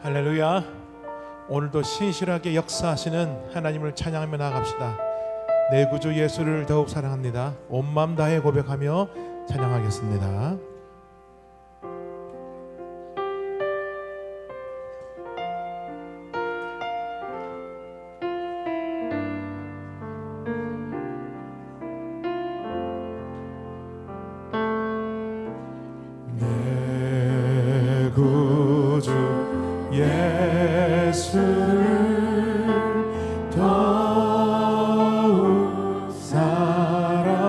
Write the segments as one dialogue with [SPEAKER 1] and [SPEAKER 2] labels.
[SPEAKER 1] 할렐루야. 오늘도 신실하게 역사하시는 하나님을 찬양하며 나아갑시다. 내 구주 예수를 더욱 사랑합니다. 온 마음 다해 고백하며 찬양하겠습니다. 내 구주 예수를 더욱 사랑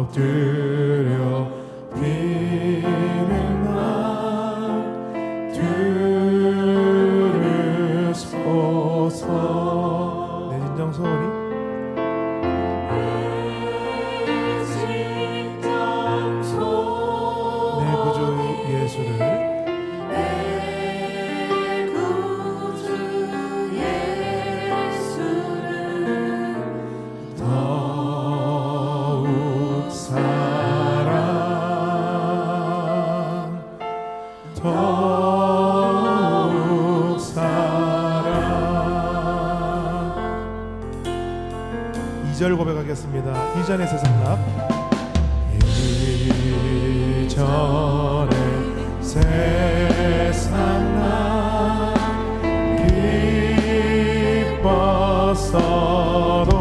[SPEAKER 1] 엎드려 비는 날 들으소서. 내 진정 소리 더욱 사랑. 2절 고백하겠습니다. 이전의 세상락. 이전의 세상락 기뻤어도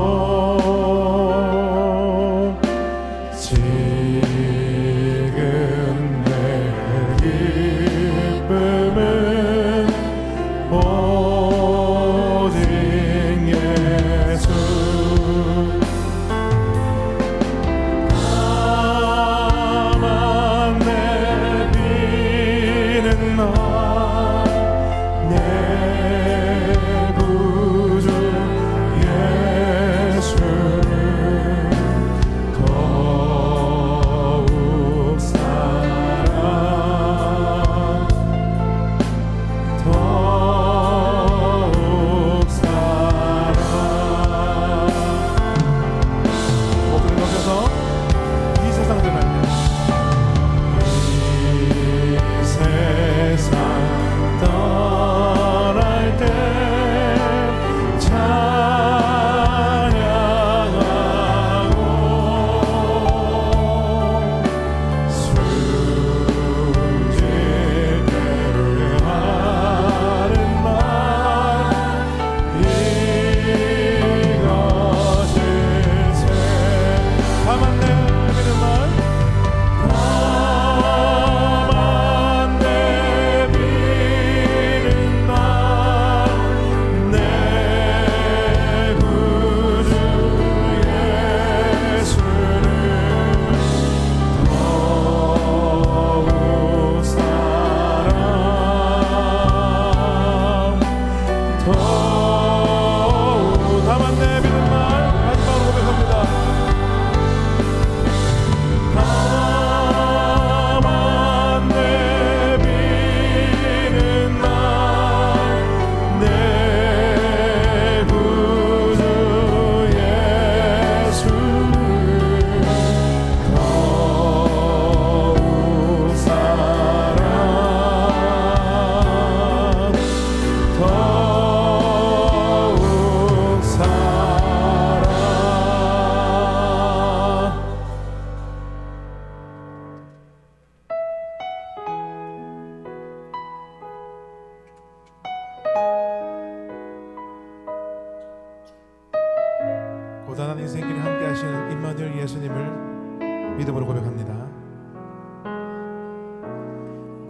[SPEAKER 1] 고단한 인생길에 함께 하시는 임마누엘 예수님을 믿음으로 고백합니다.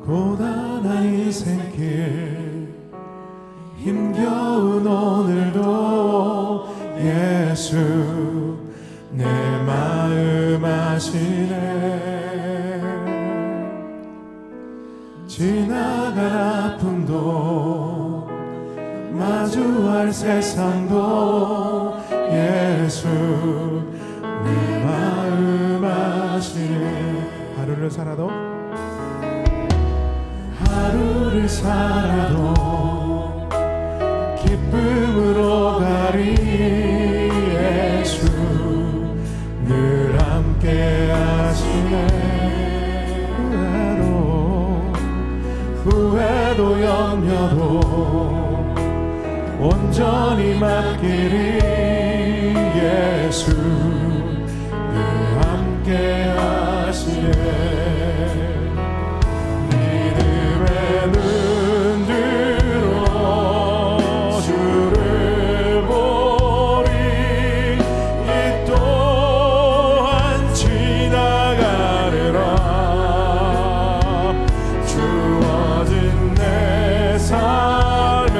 [SPEAKER 1] 고단한 인생길 힘겨운 오늘도 예수 내 마음 아시네. 지나갈 아픔도 마주할 세상도 예수 내 마음 아시네. 하루를 살아도 기쁨으로 가리. 예수 늘 함께 하시네. 온전히 맡기리. 예수 늘 함께 하시네. 믿음의 눈 들어 주를 보리. 이 또한 지나가리라. 주어진 내 삶의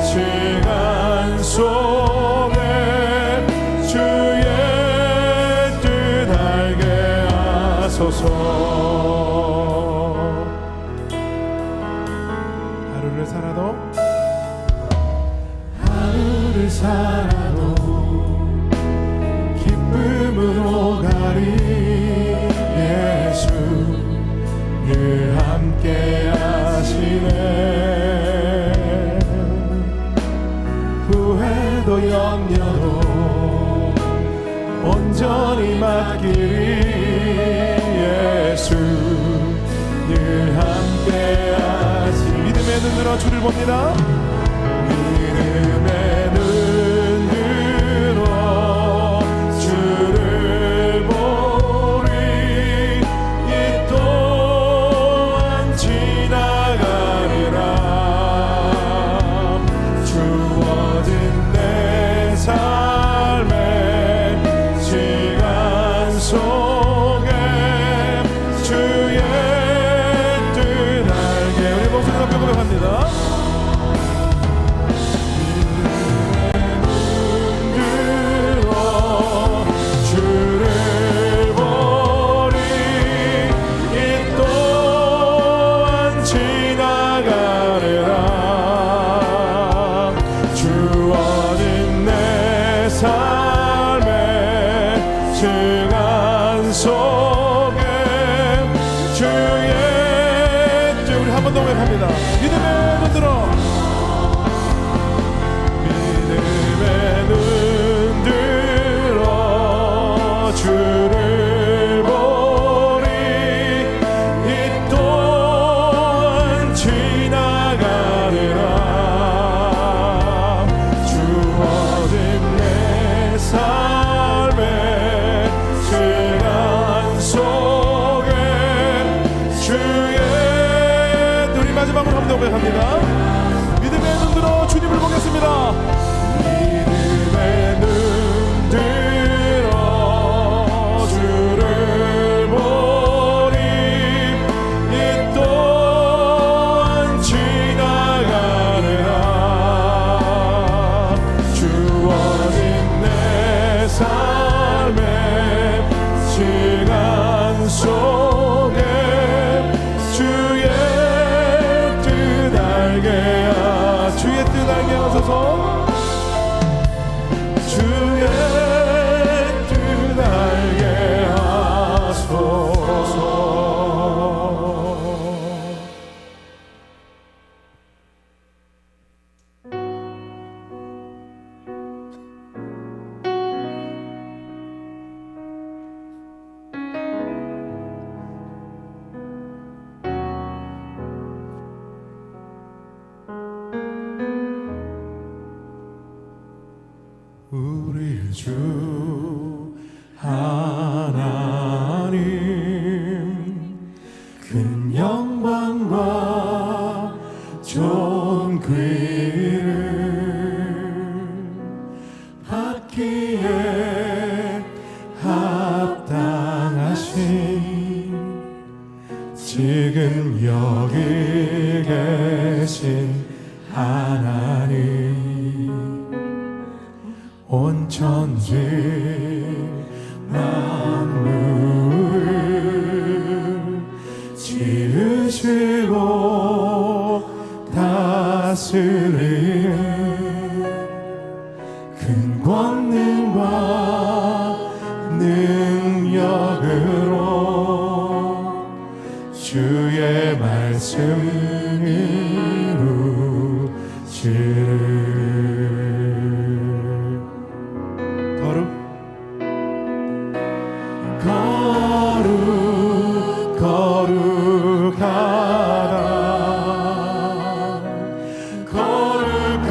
[SPEAKER 1] 시간 속에 주의 뜻 알게 하소서. 하루를 살아도 기쁨으로 가리. 예수 늘 함께 하시네. 후회도 염려도 온전히 맡기리. 예수 늘 함께 하시니. 믿음의 눈으로 주를 봅니다. 믿음의 눈 들어 주를 보리. 이 또한 지나가리라. 주어진 내 삶의 시간 속에 주의 뜻 알게. 우리 목소리로 고백합니다. 고백합니다. 믿음의 눈 들어. 믿음의 눈 들어 주를 보리. 이 또한 지나가리라. 주어진 내 삶의 시간 속에 주의 마지막으로 한번 더 고백합니다. 믿음의 눈 들어 주님을 보겠습니다. 믿음의 눈 들어 주를 보리. 이 또한 지나가리라. 주어진 내 삶의 시간 속에 주의 주의 뜻 알게 하소서. 주의 뜻 알게 하소서. 우리 주 하나님 큰 영광과 존귀를 받기에 합당하신 지금 여기 계신 하나님, 온 천지 만물을 지으시고 다스리는 큰 권능과 능력으로 주의 말씀을 이루시는 거룩하다 거룩하다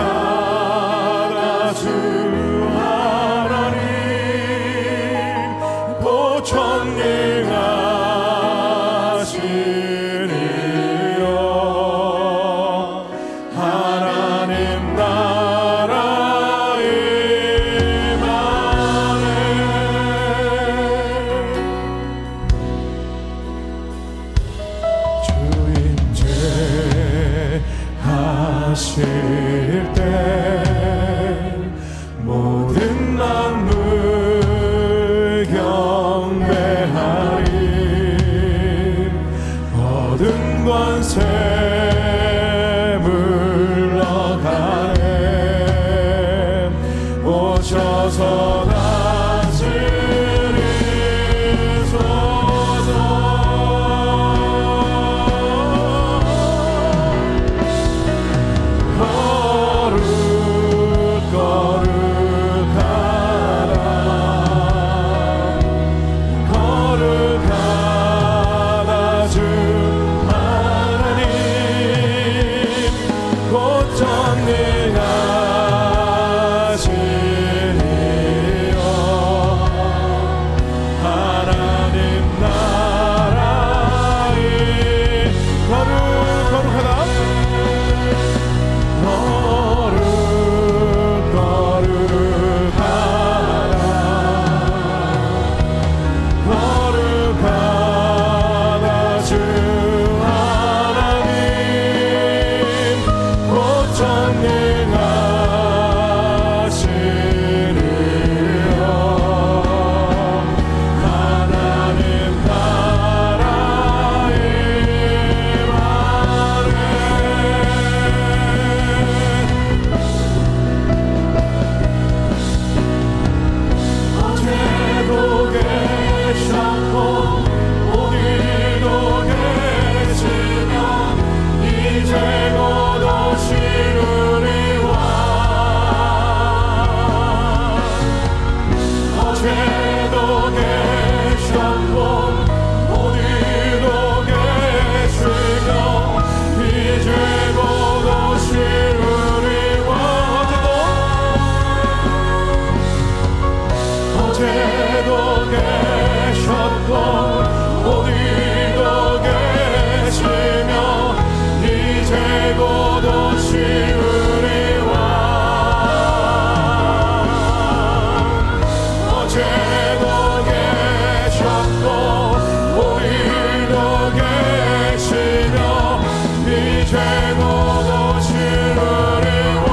[SPEAKER 1] 어제도 계셨고 오늘도 계시며 이제 곧 오실 우리 왕 어제도 계셨고 오늘도 계시며 이제 곧 오실 우리 왕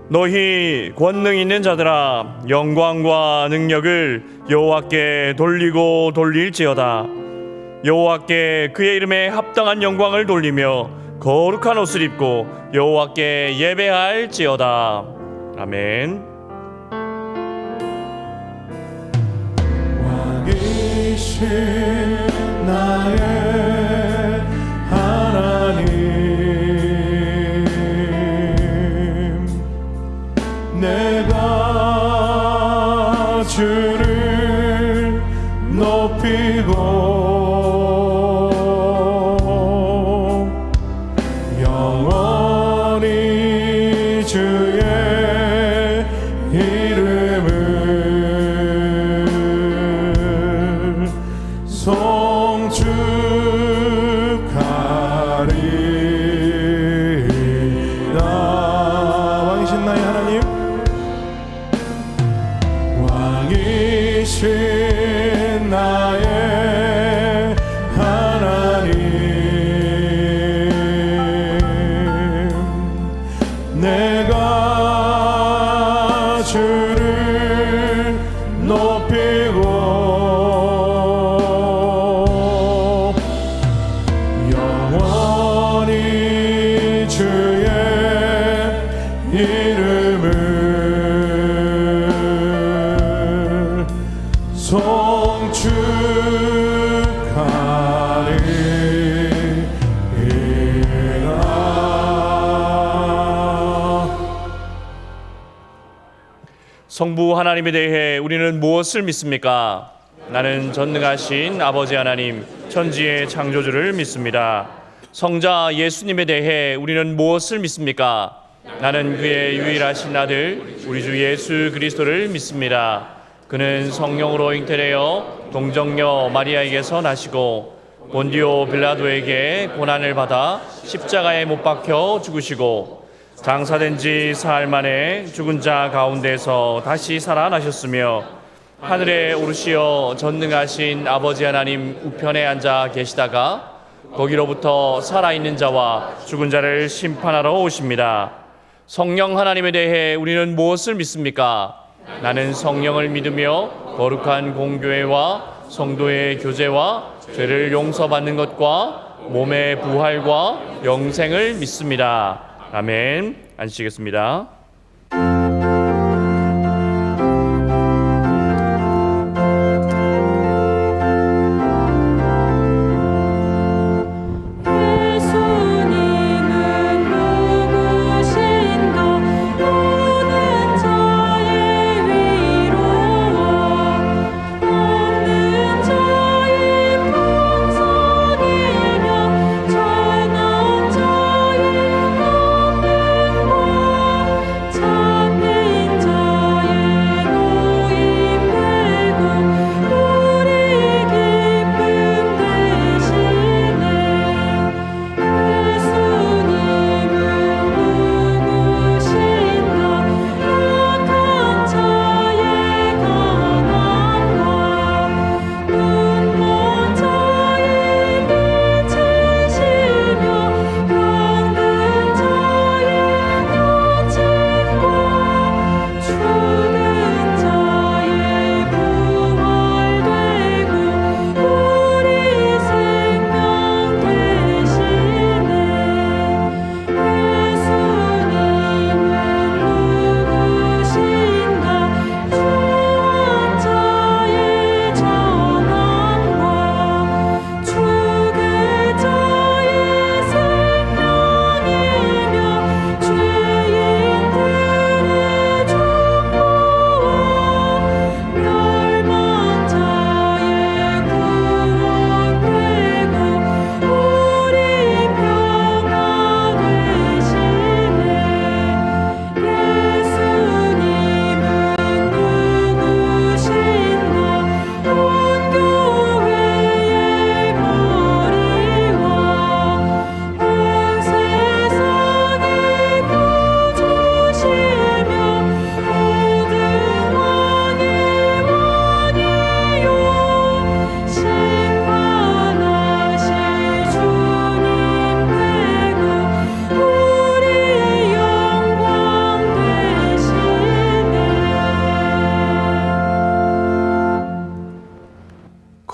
[SPEAKER 2] 너희 권능 있는 자들아 영광과 능력을 여호와께 돌리고 돌릴지어다. 여호와께 그의 이름에 합당한 영광을 돌리며 거룩한 옷을 입고 여호와께 예배할지어다. 아멘.
[SPEAKER 1] 왕이신 나의 하나님 내가 주를 높이고 영원히 주의 이름을 송축하리라. 왕이신 나의 하나님 왕이신 나의 하나님 내가 주를 높이고 영원히 주의 이름을 송축하리라.
[SPEAKER 2] 성부 하나님에 대해 우리는 무엇을 믿습니까? 나는 전능하신 아버지 하나님, 천지의 창조주를 믿습니다. 성자 예수님에 대해 우리는 무엇을 믿습니까? 나는 그의 유일하신 아들, 우리 주 예수 그리스도를 믿습니다. 그는 성령으로 잉태되어 동정녀 마리아에게서 나시고 본디오 빌라도에게 고난을 받아 십자가에 못 박혀 죽으시고 장사된 지 사흘 만에 죽은 자 가운데서 다시 살아나셨으며 하늘에 오르시어 전능하신 아버지 하나님 우편에 앉아 계시다가 거기로부터 살아있는 자와 죽은 자를 심판하러 오십니다. 성령 하나님에 대해 우리는 무엇을 믿습니까? 나는 성령을 믿으며 거룩한 공교회와 성도의 교제와 죄를 용서받는 것과 몸의 부활과 영생을 믿습니다. 아멘. 앉으시겠습니다.
[SPEAKER 3] 예수님은 누구시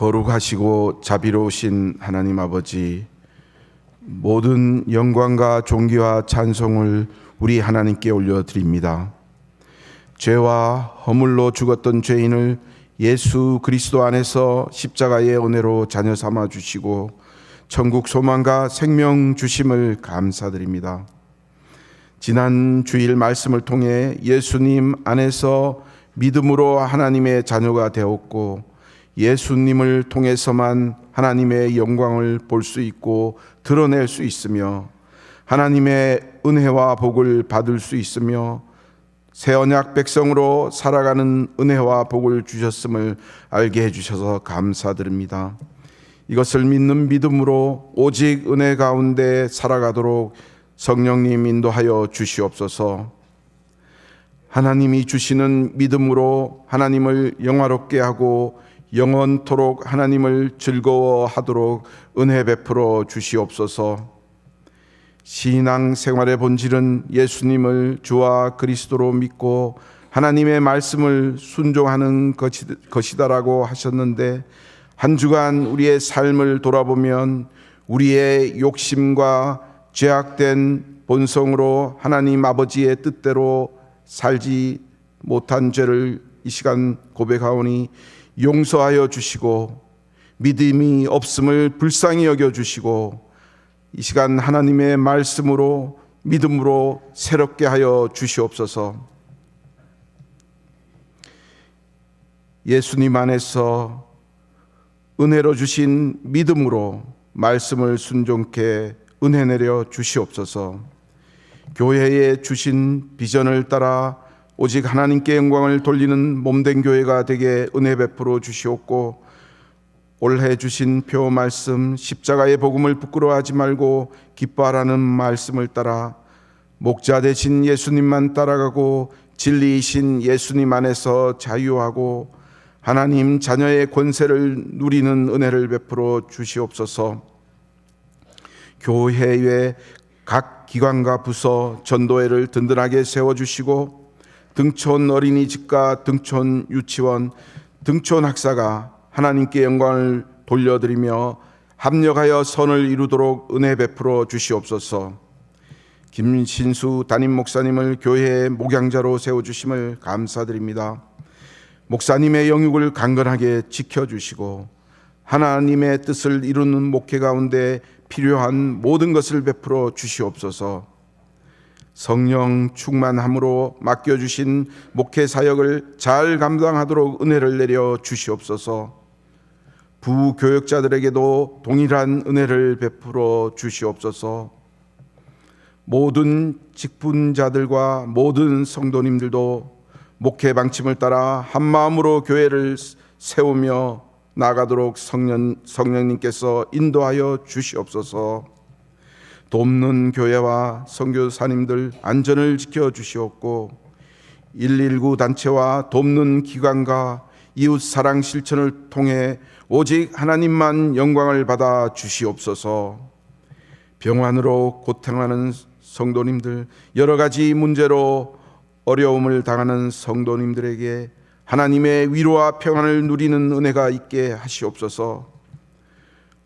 [SPEAKER 3] 거룩하시고 자비로우신 하나님 아버지, 모든 영광과 존귀와 찬송을 우리 하나님께 올려드립니다. 죄와 허물로 죽었던 죄인을 예수 그리스도 안에서 십자가의 은혜로 자녀 삼아 주시고 천국 소망과 생명 주심을 감사드립니다. 지난 주일 말씀을 통해 예수님 안에서 믿음으로 하나님의 자녀가 되었고 예수님을 통해서만 하나님의 영광을 볼 수 있고 드러낼 수 있으며 하나님의 은혜와 복을 받을 수 있으며 새 언약 백성으로 살아가는 은혜와 복을 주셨음을 알게 해주셔서 감사드립니다. 이것을 믿는 믿음으로 오직 은혜 가운데 살아가도록 성령님 인도하여 주시옵소서. 하나님이 주시는 믿음으로 하나님을 영화롭게 하고 영원토록 하나님을 즐거워하도록 은혜 베풀어 주시옵소서. 신앙 생활의 본질은 예수님을 주와 그리스도로 믿고 하나님의 말씀을 순종하는 것이다라고 하셨는데, 한 주간 우리의 삶을 돌아보면 우리의 욕심과 죄악된 본성으로 하나님 아버지의 뜻대로 살지 못한 죄를 이 시간 고백하오니 용서하여 주시고 믿음이 없음을 불쌍히 여겨 주시고 이 시간 하나님의 말씀으로 믿음으로 새롭게 하여 주시옵소서. 예수님 안에서 은혜로 주신 믿음으로 말씀을 순종케 은혜 내려 주시옵소서. 교회에 주신 비전을 따라 오직 하나님께 영광을 돌리는 몸된 교회가 되게 은혜 베풀어 주시옵고, 올해 주신 표 말씀 십자가의 복음을 부끄러워하지 말고 기뻐하라는 말씀을 따라 목자 되신 예수님만 따라가고 진리이신 예수님 안에서 자유하고 하나님 자녀의 권세를 누리는 은혜를 베풀어 주시옵소서. 교회의 각 기관과 부서 전도회를 든든하게 세워주시고 등촌 어린이집과 등촌 유치원, 등촌 학사가 하나님께 영광을 돌려드리며 합력하여 선을 이루도록 은혜 베풀어 주시옵소서. 김신수 담임 목사님을 교회의 목양자로 세워주심을 감사드립니다. 목사님의 영육을 강건하게 지켜주시고 하나님의 뜻을 이루는 목회 가운데 필요한 모든 것을 베풀어 주시옵소서. 성령 충만함으로 맡겨주신 목회 사역을 잘 감당하도록 은혜를 내려 주시옵소서. 부교역자들에게도 동일한 은혜를 베풀어 주시옵소서. 모든 직분자들과 모든 성도님들도 목회 방침을 따라 한마음으로 교회를 세우며 나가도록 성령님께서 인도하여 주시옵소서. 돕는 교회와 선교사님들 안전을 지켜주시옵고 119 단체와 돕는 기관과 이웃 사랑 실천을 통해 오직 하나님만 영광을 받아 주시옵소서. 병환으로 고통하는 성도님들, 여러 가지 문제로 어려움을 당하는 성도님들에게 하나님의 위로와 평안을 누리는 은혜가 있게 하시옵소서.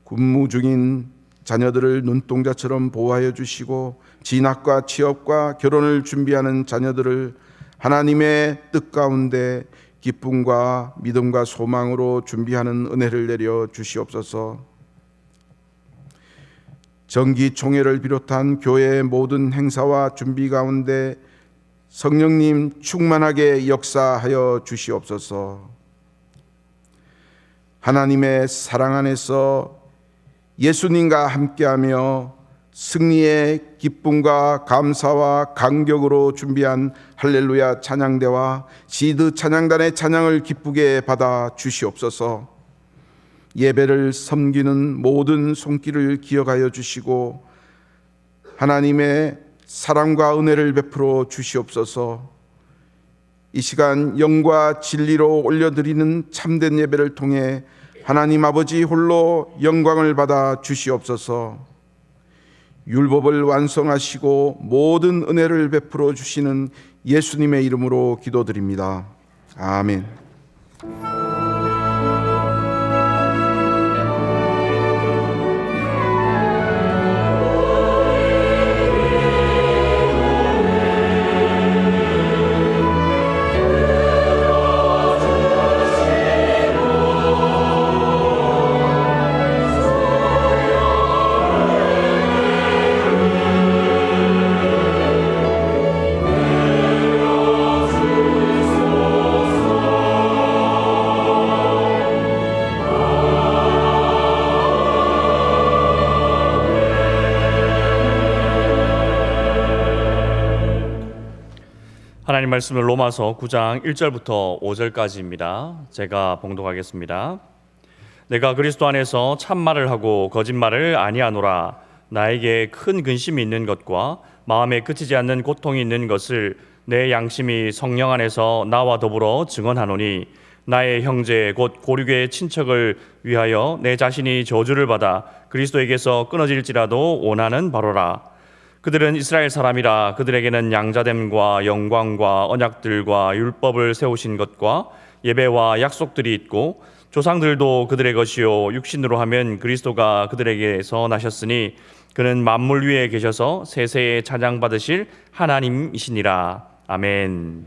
[SPEAKER 3] 근무 중인 자녀들을 눈동자처럼 보호하여 주시고 진학과 취업과 결혼을 준비하는 자녀들을 하나님의 뜻 가운데 기쁨과 믿음과 소망으로 준비하는 은혜를 내려 주시옵소서. 정기총회를 비롯한 교회의 모든 행사와 준비 가운데 성령님 충만하게 역사하여 주시옵소서. 하나님의 사랑 안에서 예수님과 함께하며 승리의 기쁨과 감사와 감격으로 준비한 할렐루야 찬양대와 시드 찬양단의 찬양을 기쁘게 받아 주시옵소서. 예배를 섬기는 모든 손길을 기억하여 주시고 하나님의 사랑과 은혜를 베풀어 주시옵소서. 이 시간 영과 진리로 올려드리는 참된 예배를 통해 하나님 아버지 홀로 영광을 받아 주시옵소서. 율법을 완성하시고 모든 은혜를 베풀어 주시는 예수님의 이름으로 기도드립니다. 아멘.
[SPEAKER 2] 하나님 말씀은 로마서 9장 1절부터 5절까지입니다. 제가 봉독하겠습니다. 내가 그리스도 안에서 참말을 하고 거짓말을 아니하노라. 나에게 큰 근심이 있는 것과 마음에 그치지 않는 고통이 있는 것을 내 양심이 성령 안에서 나와 더불어 증언하노니 나의 형제 곧 고륙의 친척을 위하여 내 자신이 저주를 받아 그리스도에게서 끊어질지라도 원하는 바로라. 그들은 이스라엘 사람이라. 그들에게는 양자됨과 영광과 언약들과 율법을 세우신 것과 예배와 약속들이 있고 조상들도 그들의 것이요 육신으로 하면 그리스도가 그들에게서 나셨으니 그는 만물 위에 계셔서 세세에 찬양 받으실 하나님이시니라. 아멘.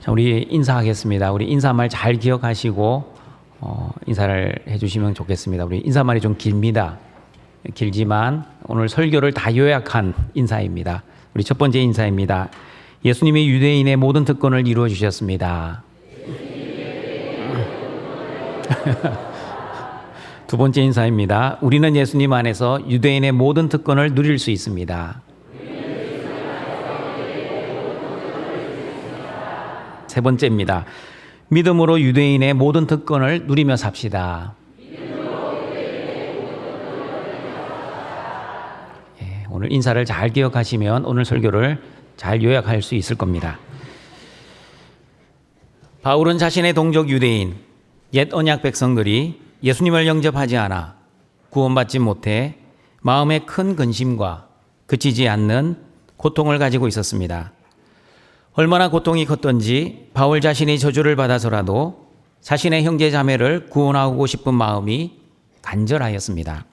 [SPEAKER 4] 우리 인사하겠습니다. 우리 인사말 잘 기억하시고 인사를 해주시면 좋겠습니다. 우리 인사말이 좀 깁니다. 길지만 오늘 설교를 다 요약한 인사입니다. 우리 첫 번째 인사입니다. 예수님이 유대인의 모든 특권을 이루어 주셨습니다. 두 번째 인사입니다. 우리는 예수님 안에서 유대인의 모든 특권을 누릴 수 있습니다. 세 번째입니다. 믿음으로 유대인의 모든 특권을 누리며 삽시다. 오늘 인사를 잘 기억하시면 오늘 설교를 잘 요약할 수 있을 겁니다. 바울은 자신의 동족 유대인, 옛 언약 백성들이 예수님을 영접하지 않아 구원받지 못해 마음에 큰 근심과 그치지 않는 고통을 가지고 있었습니다. 얼마나 고통이 컸던지 바울 자신이 저주를 받아서라도 자신의 형제 자매를 구원하고 싶은 마음이 간절하였습니다.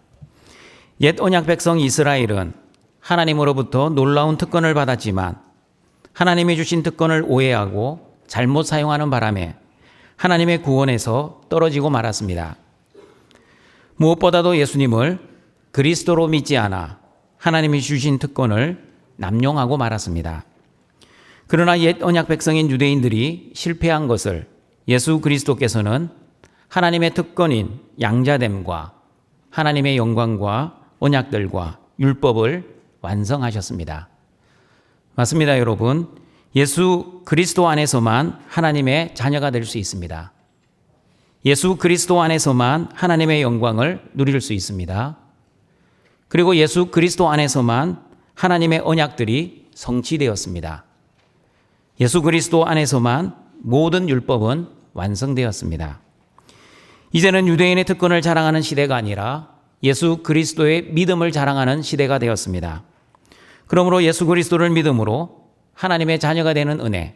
[SPEAKER 4] 옛 언약 백성 이스라엘은 하나님으로부터 놀라운 특권을 받았지만 하나님이 주신 특권을 오해하고 잘못 사용하는 바람에 하나님의 구원에서 떨어지고 말았습니다. 무엇보다도 예수님을 그리스도로 믿지 않아 하나님이 주신 특권을 남용하고 말았습니다. 그러나 옛 언약 백성인 유대인들이 실패한 것을 예수 그리스도께서는 하나님의 특권인 양자됨과 하나님의 영광과 언약들과 율법을 완성하셨습니다. 맞습니다, 여러분. 예수 그리스도 안에서만 하나님의 자녀가 될 수 있습니다. 예수 그리스도 안에서만 하나님의 영광을 누릴 수 있습니다. 그리고 예수 그리스도 안에서만 하나님의 언약들이 성취되었습니다. 예수 그리스도 안에서만 모든 율법은 완성되었습니다. 이제는 유대인의 특권을 자랑하는 시대가 아니라 예수 그리스도의 믿음을 자랑하는 시대가 되었습니다. 그러므로 예수 그리스도를 믿음으로 하나님의 자녀가 되는 은혜,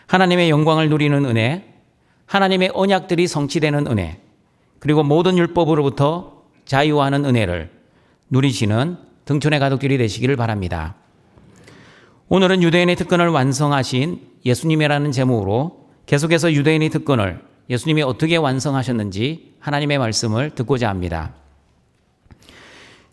[SPEAKER 4] 하나님의 영광을 누리는 은혜, 하나님의 언약들이 성취되는 은혜, 그리고 모든 율법으로부터 자유하는 은혜를 누리시는 등촌의 가족들이 되시기를 바랍니다. 오늘은 유대인의 특권을 완성하신 예수님이라는 제목으로 계속해서 유대인의 특권을 예수님이 어떻게 완성하셨는지 하나님의 말씀을 듣고자 합니다.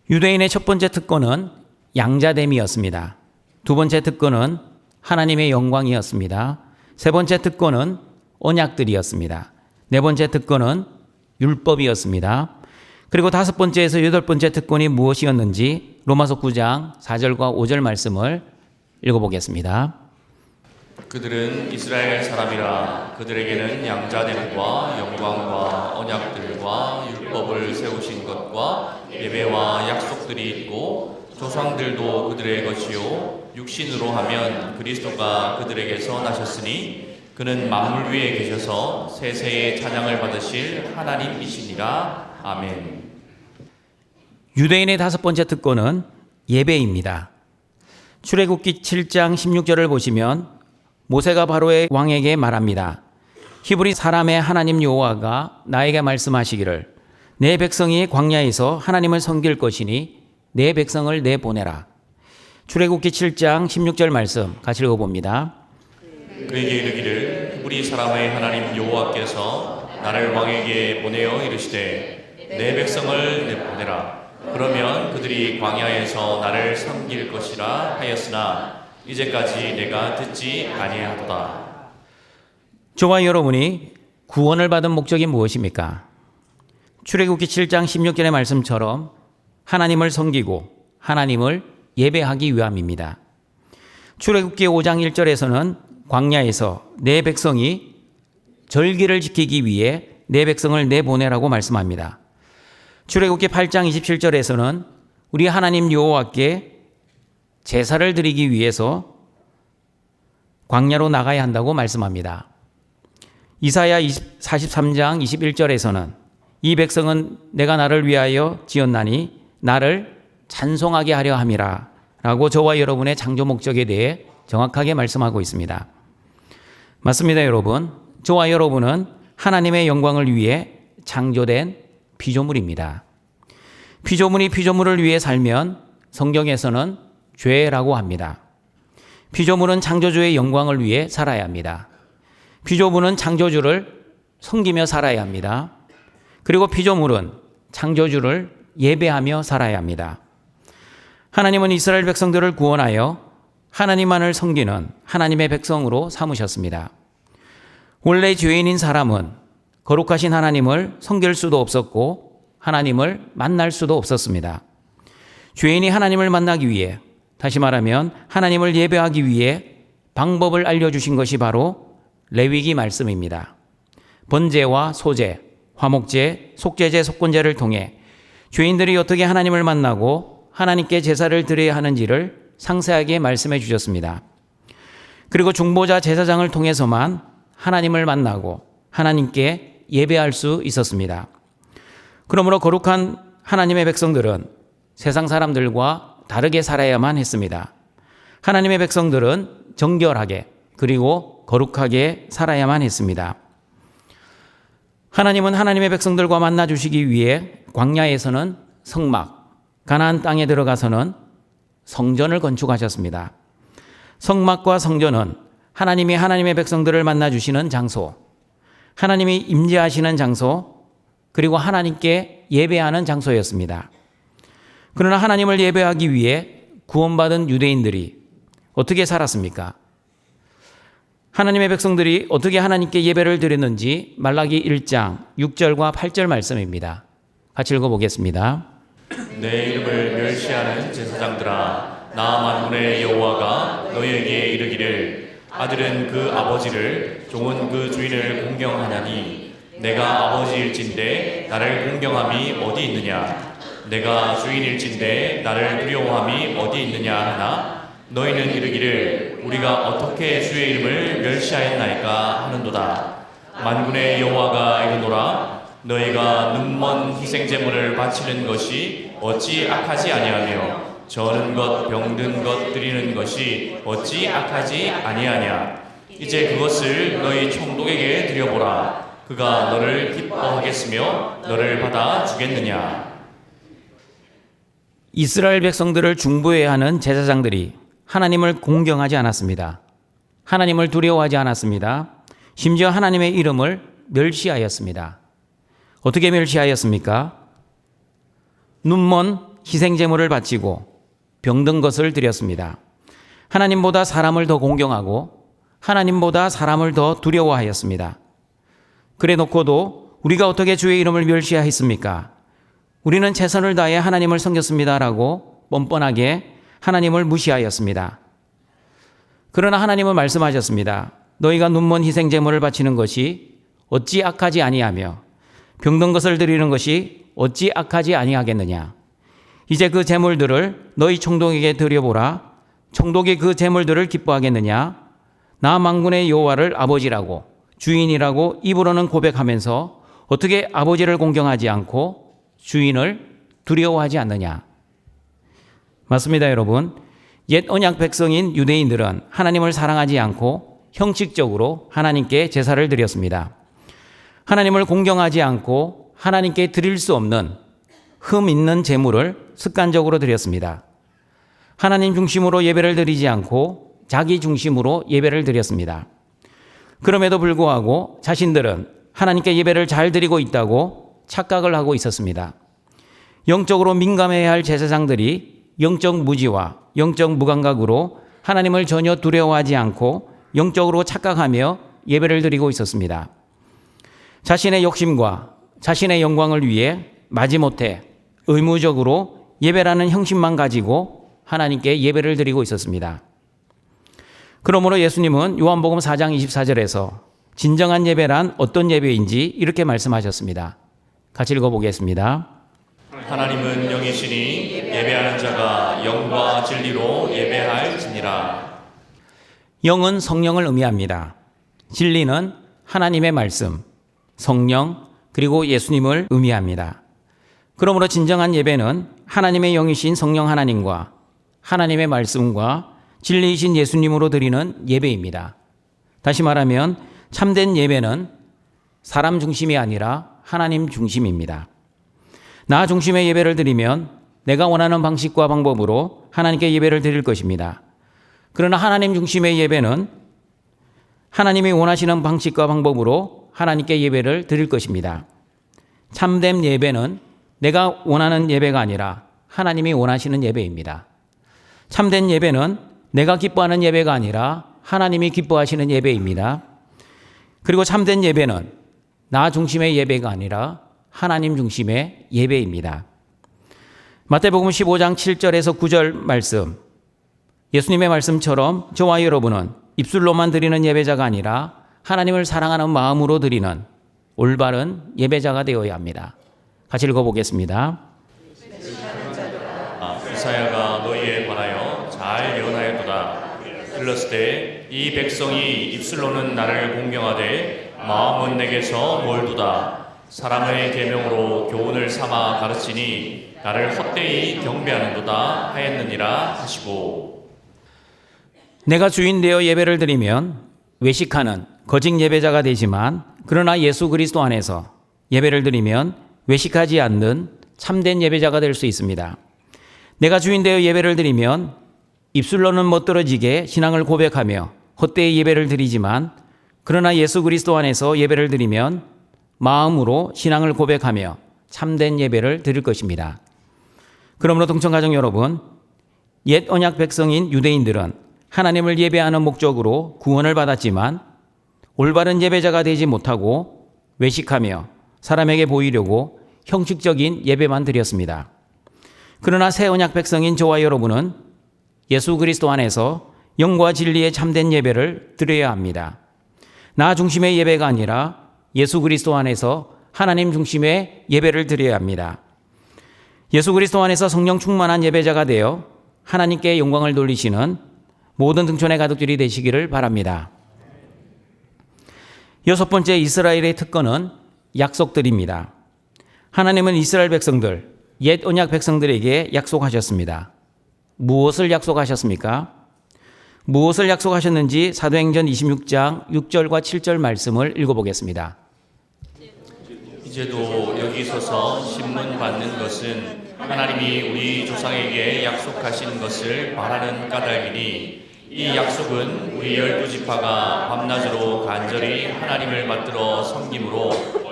[SPEAKER 4] 유대인의 첫 번째 특권은 양자됨이었습니다. 두 번째 특권은 하나님의 영광이었습니다. 세 번째 특권은 언약들이었습니다. 네 번째 특권은 율법이었습니다. 그리고 다섯 번째에서 여덟 번째 특권이 무엇이었는지 로마서 9장 4절과 5절 말씀을 읽어보겠습니다.
[SPEAKER 2] 그들은 이스라엘 사람이라 그들에게는 양자됨과 영광과 언약들과 율법을 세우신 것과 예배와 약속들이 있고 조상들도 그들의 것이요 육신으로 하면 그리스도가 그들에게서 나셨으니 그는 만물 위에 계셔서 세세의 찬양을 받으실 하나님이시니라. 아멘.
[SPEAKER 4] 유대인의 다섯 번째 특권은 예배입니다. 출애굽기 7장 16절을 보시면 모세가 바로의 왕에게 말합니다. 히브리 사람의 하나님 여호와가 나에게 말씀하시기를 내 백성이 광야에서 하나님을 섬길 것이니 내 백성을 내보내라. 출애굽기 7장 16절 말씀 같이 읽어봅니다.
[SPEAKER 2] 그에게 이르기를 히브리 사람의 하나님 여호와께서 나를 왕에게 보내어 이르시되 내 백성을 내보내라. 그러면 그들이 광야에서 나를 섬길 것이라 하였으나 이제까지 내가 듣지 아니하도다.
[SPEAKER 4] 저와 여러분이 구원을 받은 목적이 무엇입니까? 출애굽기 7장 16절의 말씀처럼 하나님을 섬기고 하나님을 예배하기 위함입니다. 출애굽기 5장 1절에서는 광야에서 내 백성이 절기를 지키기 위해 내 백성을 내보내라고 말씀합니다. 출애굽기 8장 27절에서는 우리 하나님 여호와께 제사를 드리기 위해서 광야로 나가야 한다고 말씀합니다. 이사야 43장 21절에서는 이 백성은 내가 나를 위하여 지었나니 나를 찬송하게 하려 함이라 라고 저와 여러분의 창조 목적에 대해 정확하게 말씀하고 있습니다. 맞습니다, 여러분. 저와 여러분은 하나님의 영광을 위해 창조된 피조물입니다. 피조물이 피조물을 위해 살면 성경에서는 죄라고 합니다. 피조물은 창조주의 영광을 위해 살아야 합니다. 피조물은 창조주를 섬기며 살아야 합니다. 그리고 피조물은 창조주를 예배하며 살아야 합니다. 하나님은 이스라엘 백성들을 구원하여 하나님만을 섬기는 하나님의 백성으로 삼으셨습니다. 원래 죄인인 사람은 거룩하신 하나님을 섬길 수도 없었고 하나님을 만날 수도 없었습니다. 죄인이 하나님을 만나기 위해, 다시 말하면 하나님을 예배하기 위해 방법을 알려주신 것이 바로 레위기 말씀입니다. 번제와 소제, 화목제, 속죄제, 속건제를 통해 죄인들이 어떻게 하나님을 만나고 하나님께 제사를 드려야 하는지를 상세하게 말씀해 주셨습니다. 그리고 중보자 제사장을 통해서만 하나님을 만나고 하나님께 예배할 수 있었습니다. 그러므로 거룩한 하나님의 백성들은 세상 사람들과 다르게 살아야만 했습니다. 하나님의 백성들은 정결하게 그리고 거룩하게 살아야만 했습니다. 하나님은 하나님의 백성들과 만나 주시기 위해 광야에서는 성막, 가나안 땅에 들어가서는 성전을 건축하셨습니다. 성막과 성전은 하나님이 하나님의 백성들을 만나 주시는 장소, 하나님이 임재하시는 장소, 그리고 하나님께 예배하는 장소였습니다. 그러나 하나님을 예배하기 위해 구원받은 유대인들이 어떻게 살았습니까? 하나님의 백성들이 어떻게 하나님께 예배를 드렸는지 말라기 1장 6절과 8절 말씀입니다. 같이 읽어보겠습니다.
[SPEAKER 2] 내 이름을 멸시하는 제사장들아, 나 만군의 여호와가 너희에게 이르기를 아들은 그 아버지를, 종은 그 주인을 공경하냐니 내가 아버지일진데 나를 공경함이 어디 있느냐? 내가 주인일진데 나를 두려워함이 어디 있느냐 하나 너희는 이르기를 우리가 어떻게 주의 이름을 멸시하였나이까 하는도다. 만군의 여호와가 이르노라, 너희가 눈먼 희생제물을 바치는 것이 어찌 악하지 아니하며 저는 것 병든 것 드리는 것이 어찌 악하지 아니하냐. 이제 그것을 너희 총독에게 드려보라. 그가 너를 기뻐하겠으며 너를 받아 주겠느냐.
[SPEAKER 4] 이스라엘 백성들을 중보해야 하는 제사장들이 하나님을 공경하지 않았습니다. 하나님을 두려워하지 않았습니다. 심지어 하나님의 이름을 멸시하였습니다. 어떻게 멸시하였습니까? 눈먼 희생제물을 바치고 병든 것을 드렸습니다. 하나님보다 사람을 더 공경하고 하나님보다 사람을 더 두려워하였습니다. 그래 놓고도 우리가 어떻게 주의 이름을 멸시하였습니까? 우리는 최선을 다해 하나님을 섬겼습니다라고 뻔뻔하게 하나님을 무시하였습니다. 그러나 하나님은 말씀하셨습니다. 너희가 눈먼 희생제물을 바치는 것이 어찌 악하지 아니하며 병든 것을 드리는 것이 어찌 악하지 아니하겠느냐. 이제 그 제물들을 너희 총독에게 드려보라. 총독이 그 제물들을 기뻐하겠느냐. 나 만군의 여호와를 아버지라고 주인이라고 입으로는 고백하면서 어떻게 아버지를 공경하지 않고 주인을 두려워하지 않느냐. 맞습니다, 여러분. 옛 언약 백성인 유대인들은 하나님을 사랑하지 않고 형식적으로 하나님께 제사를 드렸습니다. 하나님을 공경하지 않고 하나님께 드릴 수 없는 흠 있는 제물을 습관적으로 드렸습니다. 하나님 중심으로 예배를 드리지 않고 자기 중심으로 예배를 드렸습니다. 그럼에도 불구하고 자신들은 하나님께 예배를 잘 드리고 있다고 착각을 하고 있었습니다. 영적으로 민감해야 할 제사장들이 영적 무지와 영적 무감각으로 하나님을 전혀 두려워하지 않고 영적으로 착각하며 예배를 드리고 있었습니다. 자신의 욕심과 자신의 영광을 위해 마지못해 의무적으로 예배라는 형식만 가지고 하나님께 예배를 드리고 있었습니다. 그러므로 예수님은 요한복음 4장 24절에서 진정한 예배란 어떤 예배인지 이렇게 말씀하셨습니다. 같이 읽어보겠습니다.
[SPEAKER 2] 하나님은 영이시니 예배하는 자가 영과 진리로 예배할지니라.
[SPEAKER 4] 영은 성령을 의미합니다. 진리는 하나님의 말씀, 성령, 그리고 예수님을 의미합니다. 그러므로 진정한 예배는 하나님의 영이신 성령 하나님과 하나님의 말씀과 진리이신 예수님으로 드리는 예배입니다. 다시 말하면 참된 예배는 사람 중심이 아니라 하나님 중심입니다. 나 중심의 예배를 드리면 내가 원하는 방식과 방법으로 하나님께 예배를 드릴 것입니다. 그러나 하나님 중심의 예배는 하나님이 원하시는 방식과 방법으로 하나님께 예배를 드릴 것입니다. 참된 예배는 내가 원하는 예배가 아니라 하나님이 원하시는 예배입니다. 참된 예배는 내가 기뻐하는 예배가 아니라 하나님이 기뻐하시는 예배입니다. 그리고 참된 예배는 나 중심의 예배가 아니라 하나님 중심의 예배입니다. 마태복음 15장 7절에서 9절 말씀, 예수님의 말씀처럼 저와 여러분은 입술로만 드리는 예배자가 아니라 하나님을 사랑하는 마음으로 드리는 올바른 예배자가 되어야 합니다. 같이 읽어보겠습니다.
[SPEAKER 2] 이사야가 너희에 관하여 잘 예언하였도다. 일렀을 때 이 백성이 입술로는 나를 공경하되 마음은 내게서 멀도다. 사람의 계명으로 교훈을 삼아 가르치니 나를 헛되이 경배하는도다 하였느니라 하시고.
[SPEAKER 4] 내가 주인 되어 예배를 드리면 외식하는 거짓 예배자가 되지만 그러나 예수 그리스도 안에서 예배를 드리면 외식하지 않는 참된 예배자가 될 수 있습니다. 내가 주인 되어 예배를 드리면 입술로는 멋들어지게 신앙을 고백하며 헛되이 예배를 드리지만 그러나 예수 그리스도 안에서 예배를 드리면 마음으로 신앙을 고백하며 참된 예배를 드릴 것입니다. 그러므로 동청가족 여러분, 옛 언약 백성인 유대인들은 하나님을 예배하는 목적으로 구원을 받았지만 올바른 예배자가 되지 못하고 외식하며 사람에게 보이려고 형식적인 예배만 드렸습니다. 그러나 새 언약 백성인 저와 여러분은 예수 그리스도 안에서 영과 진리의 참된 예배를 드려야 합니다. 나 중심의 예배가 아니라 예수 그리스도 안에서 하나님 중심의 예배를 드려야 합니다. 예수 그리스도 안에서 성령 충만한 예배자가 되어 하나님께 영광을 돌리시는 모든 등촌의 가족들이 되시기를 바랍니다. 여섯 번째 이스라엘의 특권은 약속들입니다. 하나님은 이스라엘 백성들, 옛 언약 백성들에게 약속하셨습니다. 무엇을 약속하셨습니까? 무엇을 약속하셨는지 사도행전 26장 6절과 7절 말씀을 읽어보겠습니다.
[SPEAKER 2] 이제도 여기 서서 신문 받는 것은 하나님이 우리 조상에게 약속하신 것을 말하는 까닭이니 이 약속은 우리 12지파가 밤낮으로 간절히 하나님을 받들어 섬김으로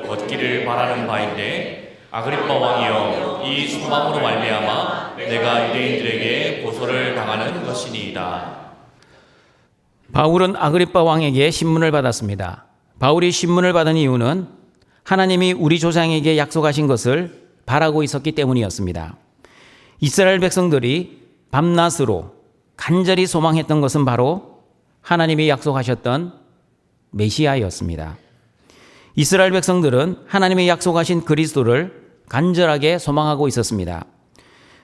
[SPEAKER 2] 얻기를 바라는 바인데 아그리빠 왕이여 이 소망으로 말미암아 내가 유대인들에게 고소를 당하는 것이니이다.
[SPEAKER 4] 바울은 아그리빠 왕에게 신문을 받았습니다. 바울이 신문을 받은 이유는 하나님이 우리 조상에게 약속하신 것을 바라고 있었기 때문이었습니다. 이스라엘 백성들이 밤낮으로 간절히 소망했던 것은 바로 하나님이 약속하셨던 메시아였습니다. 이스라엘 백성들은 하나님이 약속하신 그리스도를 간절하게 소망하고 있었습니다.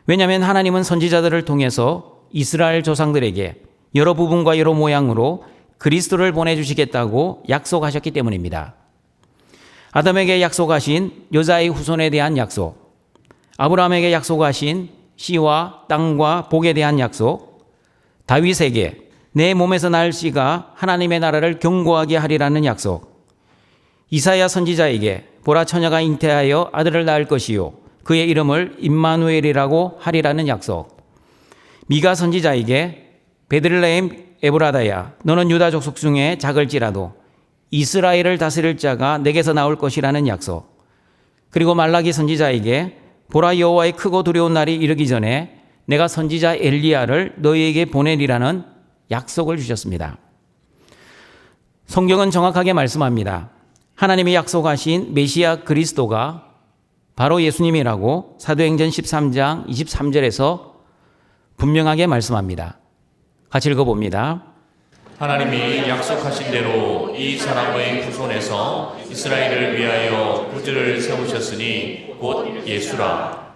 [SPEAKER 4] 왜냐하면 하나님은 선지자들을 통해서 이스라엘 조상들에게 여러 부분과 여러 모양으로 그리스도를 보내주시겠다고 약속하셨기 때문입니다. 아담에게 약속하신 여자의 후손에 대한 약속, 아브라함에게 약속하신 씨와 땅과 복에 대한 약속, 다윗에게 내 몸에서 날 씨가 하나님의 나라를 견고하게 하리라는 약속, 이사야 선지자에게 보라 처녀가 잉태하여 아들을 낳을 것이요 그의 이름을 임마누엘이라고 하리라는 약속, 미가 선지자에게 베들레헴 에브라다야 너는 유다 족속 중에 작을지라도 이스라엘을 다스릴 자가 내게서 나올 것이라는 약속, 그리고 말라기 선지자에게 보라 여호와의 크고 두려운 날이 이르기 전에 내가 선지자 엘리야를 너희에게 보내리라는 약속을 주셨습니다. 성경은 정확하게 말씀합니다. 하나님이 약속하신 메시아 그리스도가 바로 예수님이라고 사도행전 13장 23절에서 분명하게 말씀합니다. 같이 읽어봅니다.
[SPEAKER 2] 하나님이 약속하신 대로 이 사람의 후손에서 이스라엘을 위하여 구주를 세우셨으니 곧 예수라.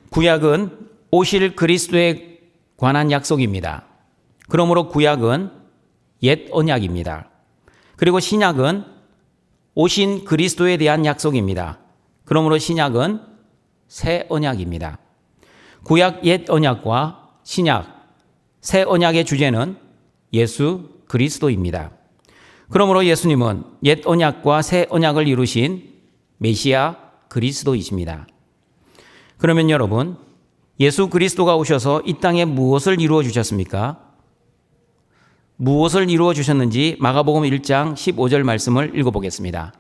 [SPEAKER 4] 구약은 오실 그리스도에 관한 약속입니다. 그러므로 구약은 옛 언약입니다. 그리고 신약은 오신 그리스도에 대한 약속입니다. 그러므로 신약은 새 언약입니다. 구약 옛 언약과 신약 새 언약의 주제는 예수 그리스도입니다. 그러므로 예수님은 옛 언약과 새 언약을 이루신 메시아 그리스도이십니다. 그러면 여러분, 예수 그리스도가 오셔서 이 땅에 무엇을 이루어 주셨습니까? 무엇을 이루어 주셨는지 마가복음 1장 15절 말씀을 읽어보겠습니다.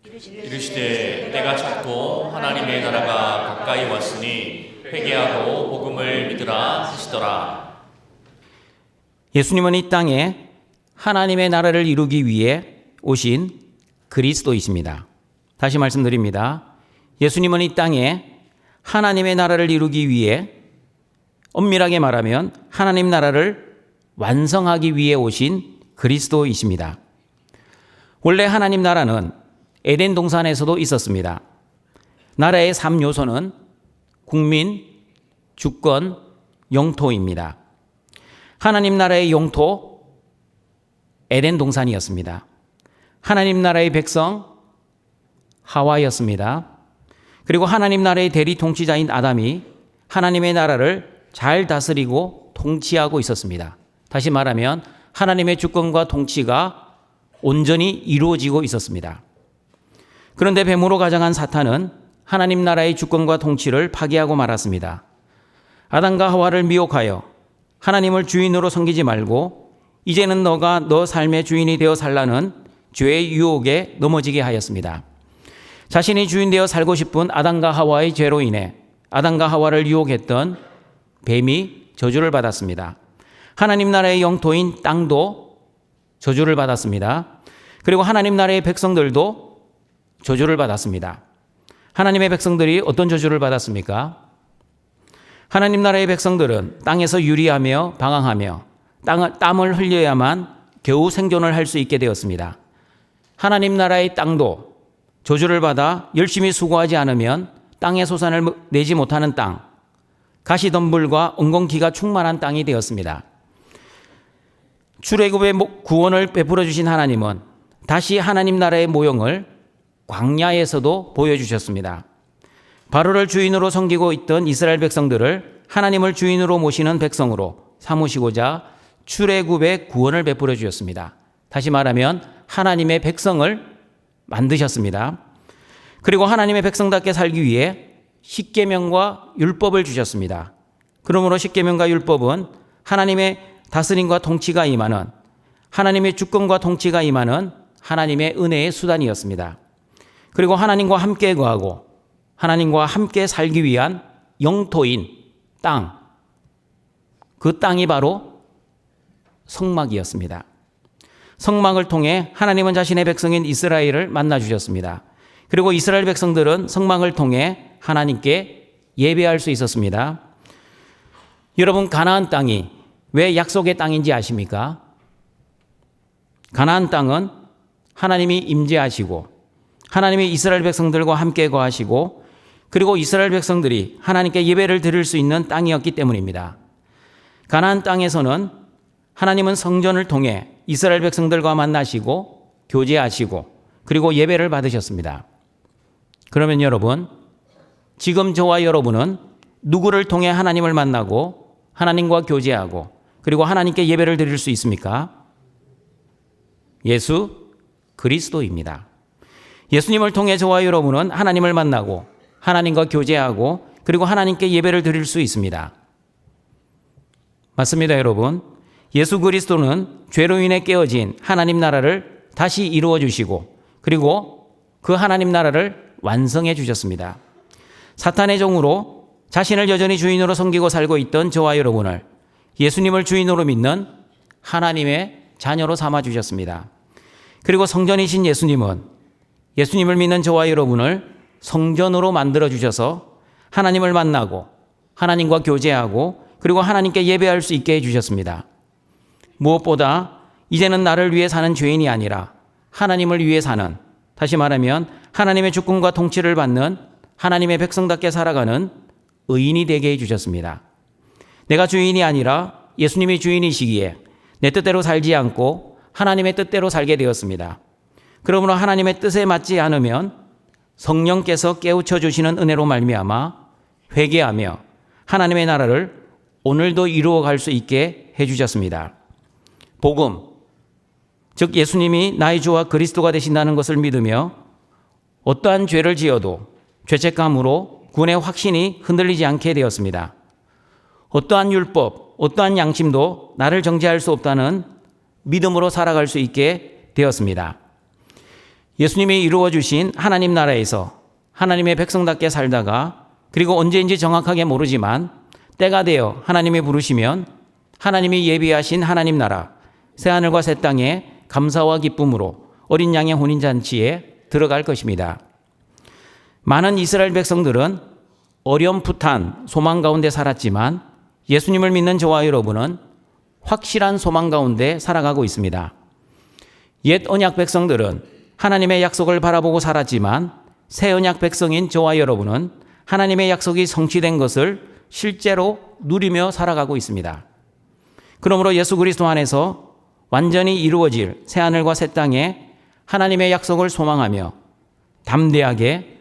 [SPEAKER 2] 이르시되 때가 찼고 하나님의 나라가 가까이 왔으니 회개하고 복음을 믿으라 하시더라.
[SPEAKER 4] 예수님은 이 땅에 하나님의 나라를 이루기 위해 오신 그리스도이십니다. 다시 말씀드립니다. 예수님은 이 땅에 하나님의 나라를 이루기 위해, 엄밀하게 말하면 하나님 나라를 완성하기 위해 오신 그리스도이십니다. 원래 하나님 나라는 에덴 동산에서도 있었습니다. 나라의 3요소는 국민, 주권, 영토입니다. 하나님 나라의 영토, 에덴 동산이었습니다. 하나님 나라의 백성, 하와였습니다. 그리고 하나님 나라의 대리 통치자인 아담이 하나님의 나라를 잘 다스리고 통치하고 있었습니다. 다시 말하면 하나님의 주권과 통치가 온전히 이루어지고 있었습니다. 그런데 뱀으로 가장한 사탄은 하나님 나라의 주권과 통치를 파괴하고 말았습니다. 아담과 하와를 미혹하여 하나님을 주인으로 섬기지 말고 이제는 너가 너 삶의 주인이 되어 살라는 죄의 유혹에 넘어지게 하였습니다. 자신이 주인 되어 살고 싶은 아담과 하와의 죄로 인해 아담과 하와를 유혹했던 뱀이 저주를 받았습니다. 하나님 나라의 영토인 땅도 저주를 받았습니다. 그리고 하나님 나라의 백성들도 저주를 받았습니다. 하나님의 백성들이 어떤 저주를 받았습니까? 하나님 나라의 백성들은 땅에서 유리하며 방황하며 땀을 흘려야만 겨우 생존을 할 수 있게 되었습니다. 하나님 나라의 땅도 저주를 받아 열심히 수고하지 않으면 땅의 소산을 내지 못하는 땅, 가시덤불과 엉겅퀴가 충만한 땅이 되었습니다. 출애굽의 구원을 베풀어 주신 하나님은 다시 하나님 나라의 모형을 광야에서도 보여주셨습니다. 바로를 주인으로 섬기고 있던 이스라엘 백성들을 하나님을 주인으로 모시는 백성으로 삼으시고자 출애굽의 구원을 베풀어 주셨습니다. 다시 말하면 하나님의 백성을 만드셨습니다. 그리고 하나님의 백성답게 살기 위해 십계명과 율법을 주셨습니다. 그러므로 십계명과 율법은 하나님의 다스림과 통치가 임하는, 하나님의 주권과 통치가 임하는 하나님의 은혜의 수단이었습니다. 그리고 하나님과 함께 거하고 하나님과 함께 살기 위한 영토인 땅, 그 땅이 바로 성막이었습니다. 성막을 통해 하나님은 자신의 백성인 이스라엘을 만나 주셨습니다. 그리고 이스라엘 백성들은 성막을 통해 하나님께 예배할 수 있었습니다. 여러분, 가나안 땅이 왜 약속의 땅인지 아십니까? 가나안 땅은 하나님이 임재하시고 하나님이 이스라엘 백성들과 함께 거하시고 그리고 이스라엘 백성들이 하나님께 예배를 드릴 수 있는 땅이었기 때문입니다. 가나안 땅에서는 하나님은 성전을 통해 이스라엘 백성들과 만나시고 교제하시고 그리고 예배를 받으셨습니다. 그러면 여러분, 지금 저와 여러분은 누구를 통해 하나님을 만나고 하나님과 교제하고 그리고 하나님께 예배를 드릴 수 있습니까? 예수 그리스도입니다. 예수님을 통해 저와 여러분은 하나님을 만나고 하나님과 교제하고 그리고 하나님께 예배를 드릴 수 있습니다. 맞습니다, 여러분. 예수 그리스도는 죄로 인해 깨어진 하나님 나라를 다시 이루어 주시고 그리고 그 하나님 나라를 완성해 주셨습니다. 사탄의 종으로 자신을 여전히 주인으로 섬기고 살고 있던 저와 여러분을 예수님을 주인으로 믿는 하나님의 자녀로 삼아 주셨습니다. 그리고 성전이신 예수님은 예수님을 믿는 저와 여러분을 성전으로 만들어 주셔서 하나님을 만나고 하나님과 교제하고 그리고 하나님께 예배할 수 있게 해주셨습니다. 무엇보다 이제는 나를 위해 사는 죄인이 아니라 하나님을 위해 사는, 다시 말하면 하나님의 주권과 통치를 받는 하나님의 백성답게 살아가는 의인이 되게 해주셨습니다. 내가 주인이 아니라 예수님이 주인이시기에 내 뜻대로 살지 않고 하나님의 뜻대로 살게 되었습니다. 그러므로 하나님의 뜻에 맞지 않으면 성령께서 깨우쳐 주시는 은혜로 말미암아 회개하며 하나님의 나라를 오늘도 이루어갈 수 있게 해주셨습니다. 복음, 즉 예수님이 나의 주와 그리스도가 되신다는 것을 믿으며 어떠한 죄를 지어도 죄책감으로 구원의 확신이 흔들리지 않게 되었습니다. 어떠한 율법, 어떠한 양심도 나를 정죄할 수 없다는 믿음으로 살아갈 수 있게 되었습니다. 예수님이 이루어 주신 하나님 나라에서 하나님의 백성답게 살다가 그리고 언제인지 정확하게 모르지만 때가 되어 하나님이 부르시면 하나님이 예비하신 하나님 나라 새하늘과 새 땅에 감사와 기쁨으로 어린 양의 혼인잔치에 들어갈 것입니다. 많은 이스라엘 백성들은 어렴풋한 소망 가운데 살았지만 예수님을 믿는 저와 여러분은 확실한 소망 가운데 살아가고 있습니다. 옛 언약 백성들은 하나님의 약속을 바라보고 살았지만 새 언약 백성인 저와 여러분은 하나님의 약속이 성취된 것을 실제로 누리며 살아가고 있습니다. 그러므로 예수 그리스도 안에서 완전히 이루어질 새하늘과 새 땅에 하나님의 약속을 소망하며 담대하게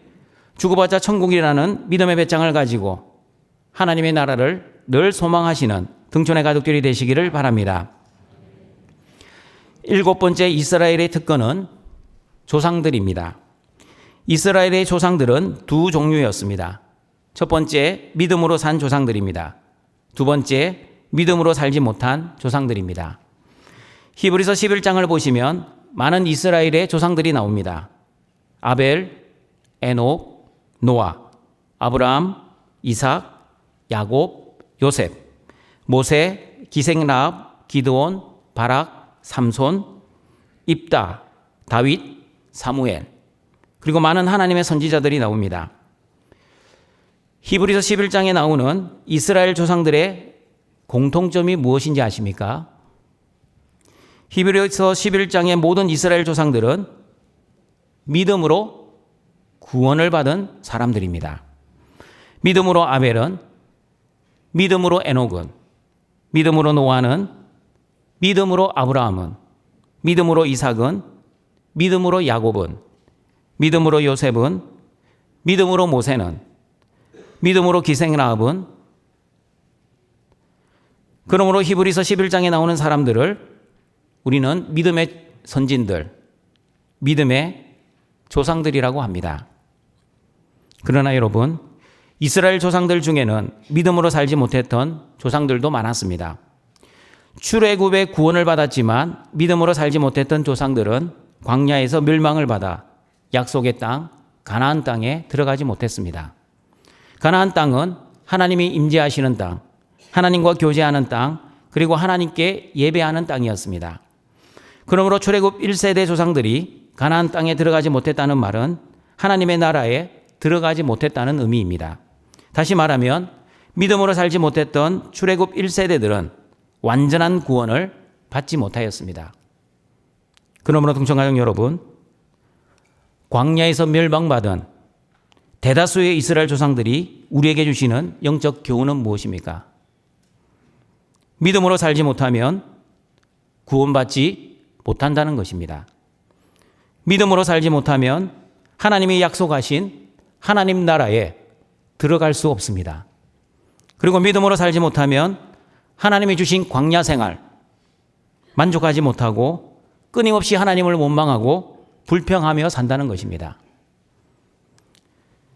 [SPEAKER 4] 주고받자 천국이라는 믿음의 배짱을 가지고 하나님의 나라를 늘 소망하시는 등촌의 가족들이 되시기를 바랍니다. 7번째 이스라엘의 특권은 조상들입니다. 이스라엘의 조상들은 두 종류였습니다. 첫 번째, 믿음으로 산 조상들입니다. 두 번째, 믿음으로 살지 못한 조상들입니다. 히브리서 11장을 보시면 많은 이스라엘의 조상들이 나옵니다. 아벨, 에녹, 노아, 아브라함, 이삭, 야곱, 요셉, 모세, 기생라합, 기드온, 바락, 삼손, 입다, 다윗, 사무엘, 그리고 많은 하나님의 선지자들이 나옵니다. 히브리서 11장에 나오는 이스라엘 조상들의 공통점이 무엇인지 아십니까? 히브리서 11장의 모든 이스라엘 조상들은 믿음으로 구원을 받은 사람들입니다. 믿음으로 아벨은, 믿음으로 에녹은, 믿음으로 노아는, 믿음으로 아브라함은, 믿음으로 이삭은, 믿음으로 야곱은, 믿음으로 요셉은, 믿음으로 모세는, 믿음으로 기생라합은, 그러므로 히브리서 11장에 나오는 사람들을 우리는 믿음의 선진들, 믿음의 조상들이라고 합니다. 그러나 여러분, 이스라엘 조상들 중에는 믿음으로 살지 못했던 조상들도 많았습니다. 출애굽의 구원을 받았지만 믿음으로 살지 못했던 조상들은 광야에서 멸망을 받아 약속의 땅, 가나안 땅에 들어가지 못했습니다. 가나안 땅은 하나님이 임재하시는 땅, 하나님과 교제하는 땅, 그리고 하나님께 예배하는 땅이었습니다. 그러므로 출애굽 1세대 조상들이 가나안 땅에 들어가지 못했다는 말은 하나님의 나라에 들어가지 못했다는 의미입니다. 다시 말하면 믿음으로 살지 못했던 출애굽 1세대들은 완전한 구원을 받지 못하였습니다. 그러므로 등촌가족 여러분, 광야에서 멸망받은 대다수의 이스라엘 조상들이 우리에게 주시는 영적 교훈은 무엇입니까? 믿음으로 살지 못하면 구원받지 못한다는 것입니다. 믿음으로 살지 못하면 하나님이 약속하신 하나님 나라에 들어갈 수 없습니다. 그리고 믿음으로 살지 못하면 하나님이 주신 광야 생활 만족하지 못하고 끊임없이 하나님을 원망하고 불평하며 산다는 것입니다.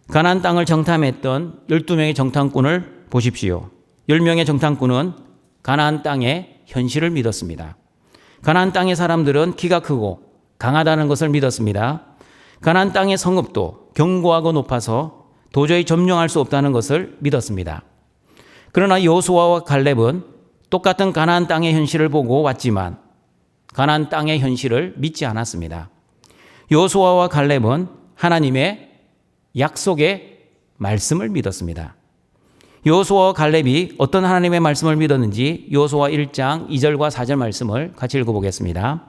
[SPEAKER 4] 가나안 땅을 정탐했던 12명의 정탐꾼을 보십시오. 10명의 정탐꾼은 가나안 땅의 현실을 믿었습니다. 가나안 땅의 사람들은 키가 크고 강하다는 것을 믿었습니다. 가나안 땅의 성읍도 견고하고 높아서 도저히 점령할 수 없다는 것을 믿었습니다. 그러나 여호수아와 갈렙은 똑같은 가나안 땅의 현실을 보고 왔지만 가나안 땅의 현실을 믿지 않았습니다. 여호수아와 갈렙은 하나님의 약속의 말씀을 믿었습니다. 여호수아와 갈렙이 어떤 하나님의 말씀을 믿었는지 여호수아 1장 2절과 4절 말씀을 같이 읽어보겠습니다.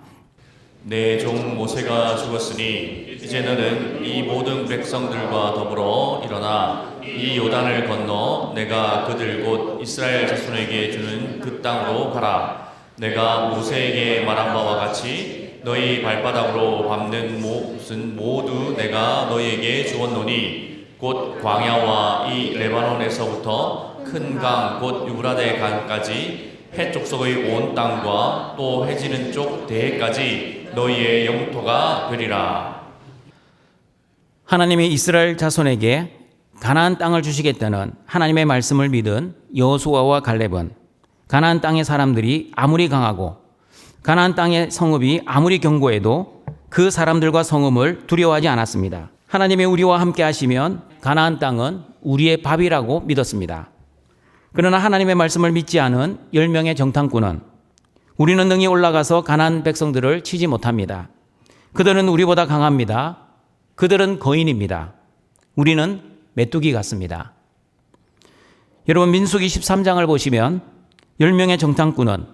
[SPEAKER 2] 내 종 모세가 죽었으니 이제 너는 이 모든 백성들과 더불어 일어나 이 요단을 건너 내가 그들 곧 이스라엘 자손에게 주는 그 땅으로 가라. 내가 모세에게 말한 바와 같이 너희 발바닥으로 밟는 몫은 모두 내가 너희에게 주었노니 곧 광야와 이 레바논에서부터 큰 강 곧 유브라데 강까지 해족속의 온 땅과 또 해지는 쪽 대해까지 너희의 영토가 되리라.
[SPEAKER 4] 하나님이 이스라엘 자손에게 가나안 땅을 주시겠다는 하나님의 말씀을 믿은 여호수아와 갈렙은 가나안 땅의 사람들이 아무리 강하고 가나안 땅의 성읍이 아무리 견고해도 그 사람들과 성읍을 두려워하지 않았습니다. 하나님이 우리와 함께 하시면 가나안 땅은 우리의 밥이라고 믿었습니다. 그러나 하나님의 말씀을 믿지 않은 10명의 정탐꾼은 우리는 능히 올라가서 가나안 백성들을 치지 못합니다. 그들은 우리보다 강합니다. 그들은 거인입니다. 우리는 메뚜기 같습니다. 여러분, 민수기 13장을 보시면 10명의 정탐꾼은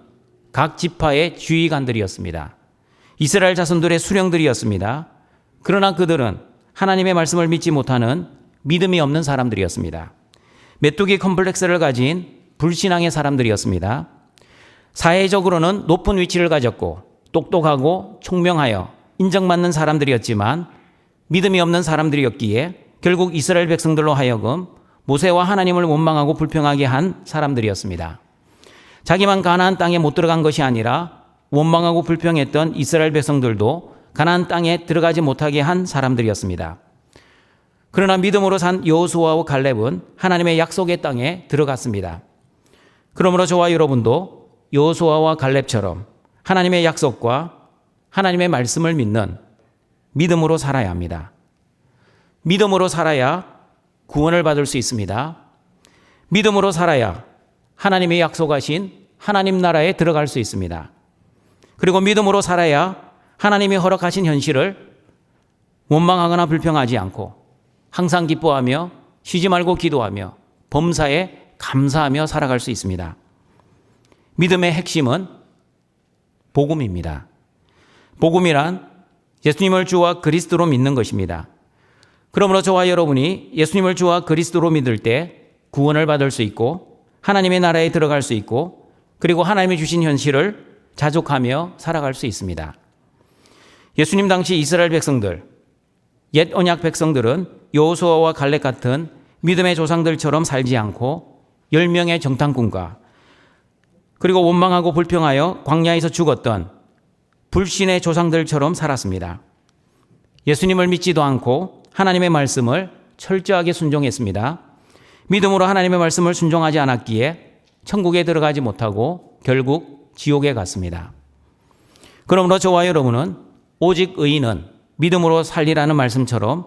[SPEAKER 4] 각 지파의 지휘관들이었습니다. 이스라엘 자손들의 수령들이었습니다. 그러나 그들은 하나님의 말씀을 믿지 못하는 믿음이 없는 사람들이었습니다. 메뚜기 컴플렉스를 가진 불신앙의 사람들이었습니다. 사회적으로는 높은 위치를 가졌고 똑똑하고 총명하여 인정받는 사람들이었지만 믿음이 없는 사람들이었기에 결국 이스라엘 백성들로 하여금 모세와 하나님을 원망하고 불평하게 한 사람들이었습니다. 자기만 가나안 땅에 못 들어간 것이 아니라 원망하고 불평했던 이스라엘 백성들도 가나안 땅에 들어가지 못하게 한 사람들이었습니다. 그러나 믿음으로 산 여호수아와 갈렙은 하나님의 약속의 땅에 들어갔습니다. 그러므로 저와 여러분도 여호수아와 갈렙처럼 하나님의 약속과 하나님의 말씀을 믿는 믿음으로 살아야 합니다. 믿음으로 살아야 구원을 받을 수 있습니다. 믿음으로 살아야 하나님의 약속하신 하나님 나라에 들어갈 수 있습니다. 그리고 믿음으로 살아야 하나님이 허락하신 현실을 원망하거나 불평하지 않고 항상 기뻐하며 쉬지 말고 기도하며 범사에 감사하며 살아갈 수 있습니다. 믿음의 핵심은 복음입니다. 복음이란 예수님을 주와 그리스도로 믿는 것입니다. 그러므로 저와 여러분이 예수님을 주와 그리스도로 믿을 때 구원을 받을 수 있고 하나님의 나라에 들어갈 수 있고 그리고 하나님이 주신 현실을 자족하며 살아갈 수 있습니다. 예수님 당시 이스라엘 백성들, 옛 언약 백성들은 여호수아와 갈렙 같은 믿음의 조상들처럼 살지 않고 10명의 정탐꾼과 그리고 원망하고 불평하여 광야에서 죽었던 불신의 조상들처럼 살았습니다. 예수님을 믿지도 않고 하나님의 말씀을 철저하게 순종했습니다. 믿음으로 하나님의 말씀을 순종하지 않았기에 천국에 들어가지 못하고 결국 지옥에 갔습니다. 그러므로 저와 여러분은 오직 의인은 믿음으로 살리라는 말씀처럼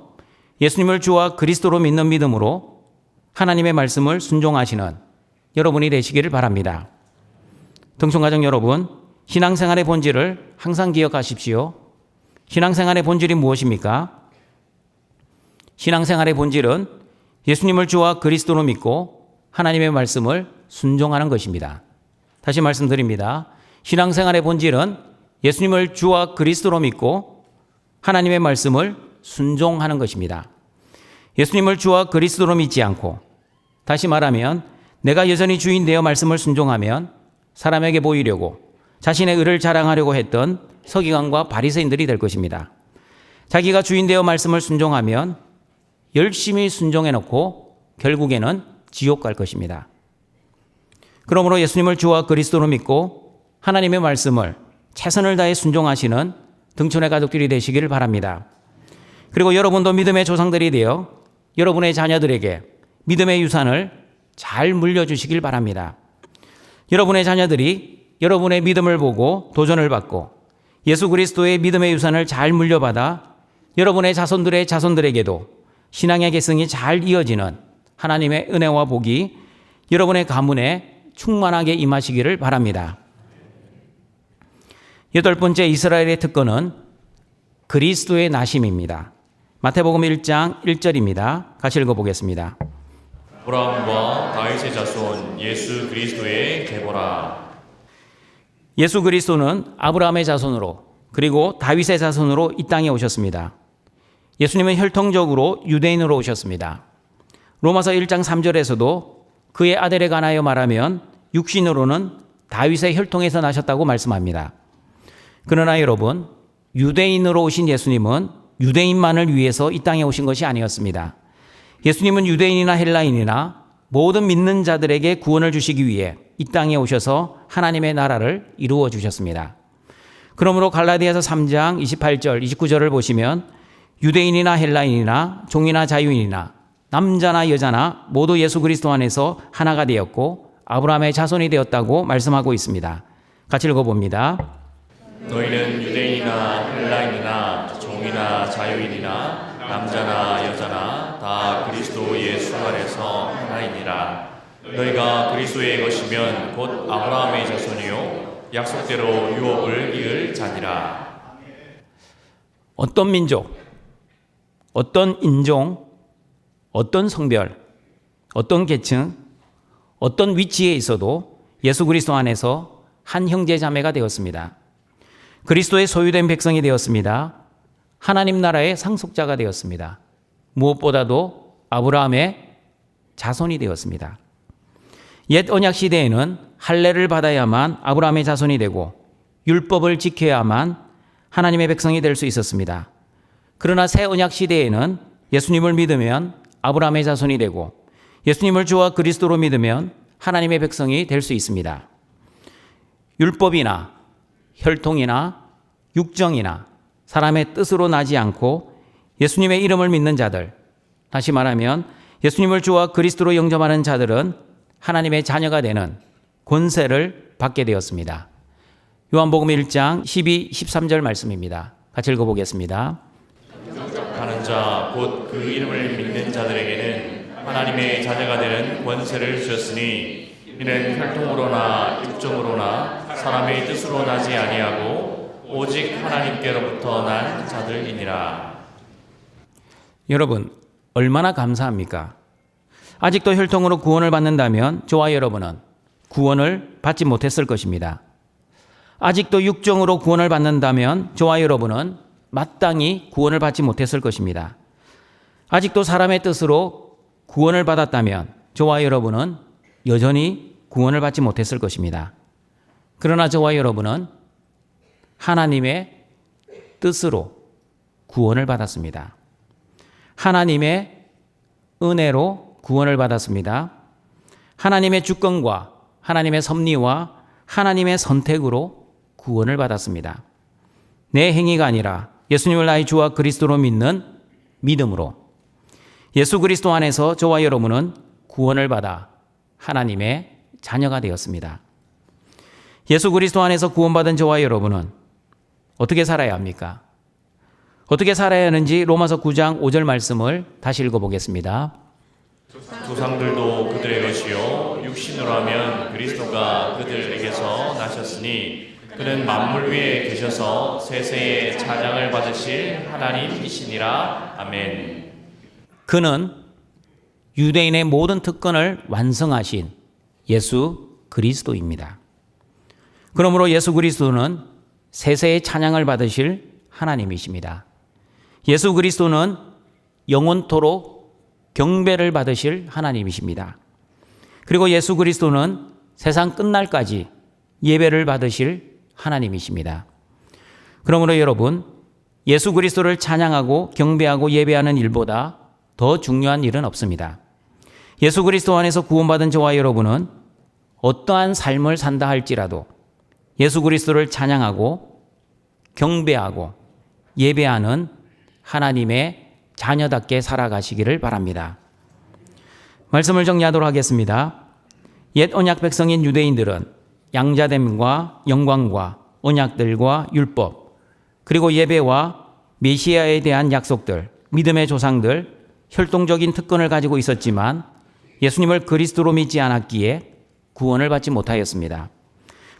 [SPEAKER 4] 예수님을 주와 그리스도로 믿는 믿음으로 하나님의 말씀을 순종하시는 여러분이 되시기를 바랍니다. 등촌가정 여러분, 신앙생활의 본질을 항상 기억하십시오. 신앙생활의 본질이 무엇입니까? 신앙생활의 본질은 예수님을 주와 그리스도로 믿고 하나님의 말씀을 순종하는 것입니다. 다시 말씀드립니다. 신앙생활의 본질은 예수님을 주와 그리스도로 믿고 하나님의 말씀을 순종하는 것입니다. 예수님을 주와 그리스도로 믿지 않고, 다시 말하면 내가 여전히 주인 되어 말씀을 순종하면 사람에게 보이려고 자신의 의를 자랑하려고 했던 서기관과 바리새인들이 될 것입니다. 자기가 주인 되어 말씀을 순종하면 열심히 순종해놓고 결국에는 지옥 갈 것입니다. 그러므로 예수님을 주와 그리스도로 믿고 하나님의 말씀을 최선을 다해 순종하시는 등촌의 가족들이 되시기를 바랍니다. 그리고 여러분도 믿음의 조상들이 되어 여러분의 자녀들에게 믿음의 유산을 잘 물려주시길 바랍니다. 여러분의 자녀들이 여러분의 믿음을 보고 도전을 받고 예수 그리스도의 믿음의 유산을 잘 물려받아 여러분의 자손들의 자손들에게도 신앙의 계승이 잘 이어지는 하나님의 은혜와 복이 여러분의 가문에 충만하게 임하시기를 바랍니다. 8번째 이스라엘의 특권은 그리스도의 나심입니다. 마태복음 1장 1절입니다. 같이 읽어보겠습니다.
[SPEAKER 2] 아브라함과 다윗의 자손 예수 그리스도의 계보라.
[SPEAKER 4] 예수 그리스도는 아브라함의 자손으로 그리고 다윗의 자손으로 이 땅에 오셨습니다. 예수님은 혈통적으로 유대인으로 오셨습니다. 로마서 1장 3절에서도 그의 아들에 관하여 말하면 육신으로는 다윗의 혈통에서 나셨다고 말씀합니다. 그러나 여러분, 유대인으로 오신 예수님은 유대인만을 위해서 이 땅에 오신 것이 아니었습니다. 예수님은 유대인이나 헬라인이나 모든 믿는 자들에게 구원을 주시기 위해 이 땅에 오셔서 하나님의 나라를 이루어 주셨습니다. 그러므로 갈라디아서 3장 28절, 29절을 보시면 유대인이나 헬라인이나 종이나 자유인이나 남자나 여자나 모두 예수 그리스도 안에서 하나가 되었고 아브라함의 자손이 되었다고 말씀하고 있습니다. 같이 읽어봅니다.
[SPEAKER 2] 너희는 유대인이나 헬라인이나 종이나 자유인이나 남자나 여자나 다 다 그리스도 예수 안에서 하나이니라. 너희가 그리스도의 것이면 곧 아브라함의 자손이요 약속대로 유업을 이을 자니라.
[SPEAKER 4] 어떤 민족, 어떤 인종, 어떤 성별, 어떤 계층, 어떤 위치에 있어도 예수 그리스도 안에서 한 형제 자매가 되었습니다. 그리스도의 소유된 백성이 되었습니다. 하나님 나라의 상속자가 되었습니다. 무엇보다도 아브라함의 자손이 되었습니다. 옛 언약 시대에는 할례를 받아야만 아브라함의 자손이 되고 율법을 지켜야만 하나님의 백성이 될 수 있었습니다. 그러나 새 언약 시대에는 예수님을 믿으면 아브라함의 자손이 되고 예수님을 주와 그리스도로 믿으면 하나님의 백성이 될 수 있습니다. 율법이나 혈통이나 육정이나 사람의 뜻으로 나지 않고 예수님의 이름을 믿는 자들, 다시 말하면 예수님을 주와 그리스도로 영접하는 자들은 하나님의 자녀가 되는 권세를 받게 되었습니다. 요한복음 1장 12, 13절 말씀입니다. 같이 읽어보겠습니다.
[SPEAKER 2] 하는 자 곧 그 이름을 믿는 자들에게는 하나님의 자녀가 되는 권세를 주셨으니 이는 혈통으로나 육정으로나 사람의 뜻으로 나지 아니하고 오직 하나님께로부터 난 자들이니라.
[SPEAKER 4] 여러분, 얼마나 감사합니까? 아직도 혈통으로 구원을 받는다면 저와 여러분은 구원을 받지 못했을 것입니다. 아직도 육정으로 구원을 받는다면 저와 여러분은 마땅히 구원을 받지 못했을 것입니다. 아직도 사람의 뜻으로 구원을 받았다면 저와 여러분은 여전히 구원을 받지 못했을 것입니다. 그러나 저와 여러분은 하나님의 뜻으로 구원을 받았습니다. 하나님의 은혜로 구원을 받았습니다. 하나님의 주권과 하나님의 섭리와 하나님의 선택으로 구원을 받았습니다. 내 행위가 아니라 예수님을 나의 주와 그리스도로 믿는 믿음으로 예수 그리스도 안에서 저와 여러분은 구원을 받아 하나님의 자녀가 되었습니다. 예수 그리스도 안에서 구원받은 저와 여러분은 어떻게 살아야 합니까? 어떻게 살아야 하는지 로마서 9장 5절 말씀을 다시 읽어보겠습니다.
[SPEAKER 2] 조상들도 그들의 것이요 육신으로 하면 그리스도가 그들에게서 나셨으니 그는 만물 위에 계셔서 세세의 찬양을 받으실 하나님이시니라. 아멘.
[SPEAKER 4] 그는 유대인의 모든 특권을 완성하신 예수 그리스도입니다. 그러므로 예수 그리스도는 세세의 찬양을 받으실 하나님이십니다. 예수 그리스도는 영원토록 경배를 받으실 하나님이십니다. 그리고 예수 그리스도는 세상 끝날까지 예배를 받으실 하나님이십니다. 그러므로 여러분, 예수 그리스도를 찬양하고 경배하고 예배하는 일보다 더 중요한 일은 없습니다. 예수 그리스도 안에서 구원받은 저와 여러분은 어떠한 삶을 산다 할지라도 예수 그리스도를 찬양하고 경배하고 예배하는 하나님의 자녀답게 살아가시기를 바랍니다. 말씀을 정리하도록 하겠습니다. 옛 언약 백성인 유대인들은 양자됨과 영광과 언약들과 율법, 그리고 예배와 메시아에 대한 약속들, 믿음의 조상들, 혈통적인 특권을 가지고 있었지만 예수님을 그리스도로 믿지 않았기에 구원을 받지 못하였습니다.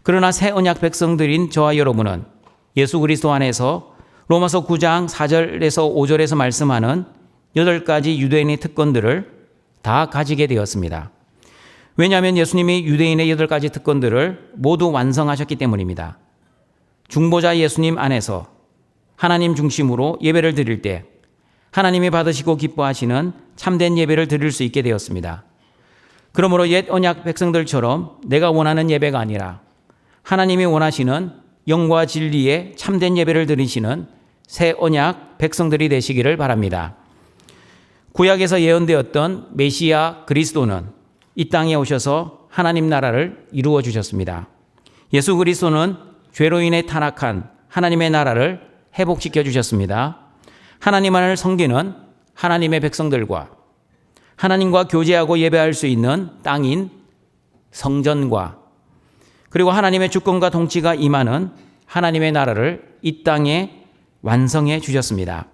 [SPEAKER 4] 그러나 새 언약 백성들인 저와 여러분은 예수 그리스도 안에서 로마서 9장 4절에서 5절에서 말씀하는 8가지 유대인의 특권들을 다 가지게 되었습니다. 왜냐하면 예수님이 유대인의 8가지 특권들을 모두 완성하셨기 때문입니다. 중보자 예수님 안에서 하나님 중심으로 예배를 드릴 때 하나님이 받으시고 기뻐하시는 참된 예배를 드릴 수 있게 되었습니다. 그러므로 옛 언약 백성들처럼 내가 원하는 예배가 아니라 하나님이 원하시는 영과 진리의 참된 예배를 드리시는 새 언약 백성들이 되시기를 바랍니다. 구약에서 예언되었던 메시아 그리스도는 이 땅에 오셔서 하나님 나라를 이루어 주셨습니다. 예수 그리스도는 죄로 인해 타락한 하나님의 나라를 회복시켜 주셨습니다. 하나님만을 섬기는 하나님의 백성들과 하나님과 교제하고 예배할 수 있는 땅인 성전과 그리고 하나님의 주권과 통치가 임하는 하나님의 나라를 이 땅에 완성해 주셨습니다.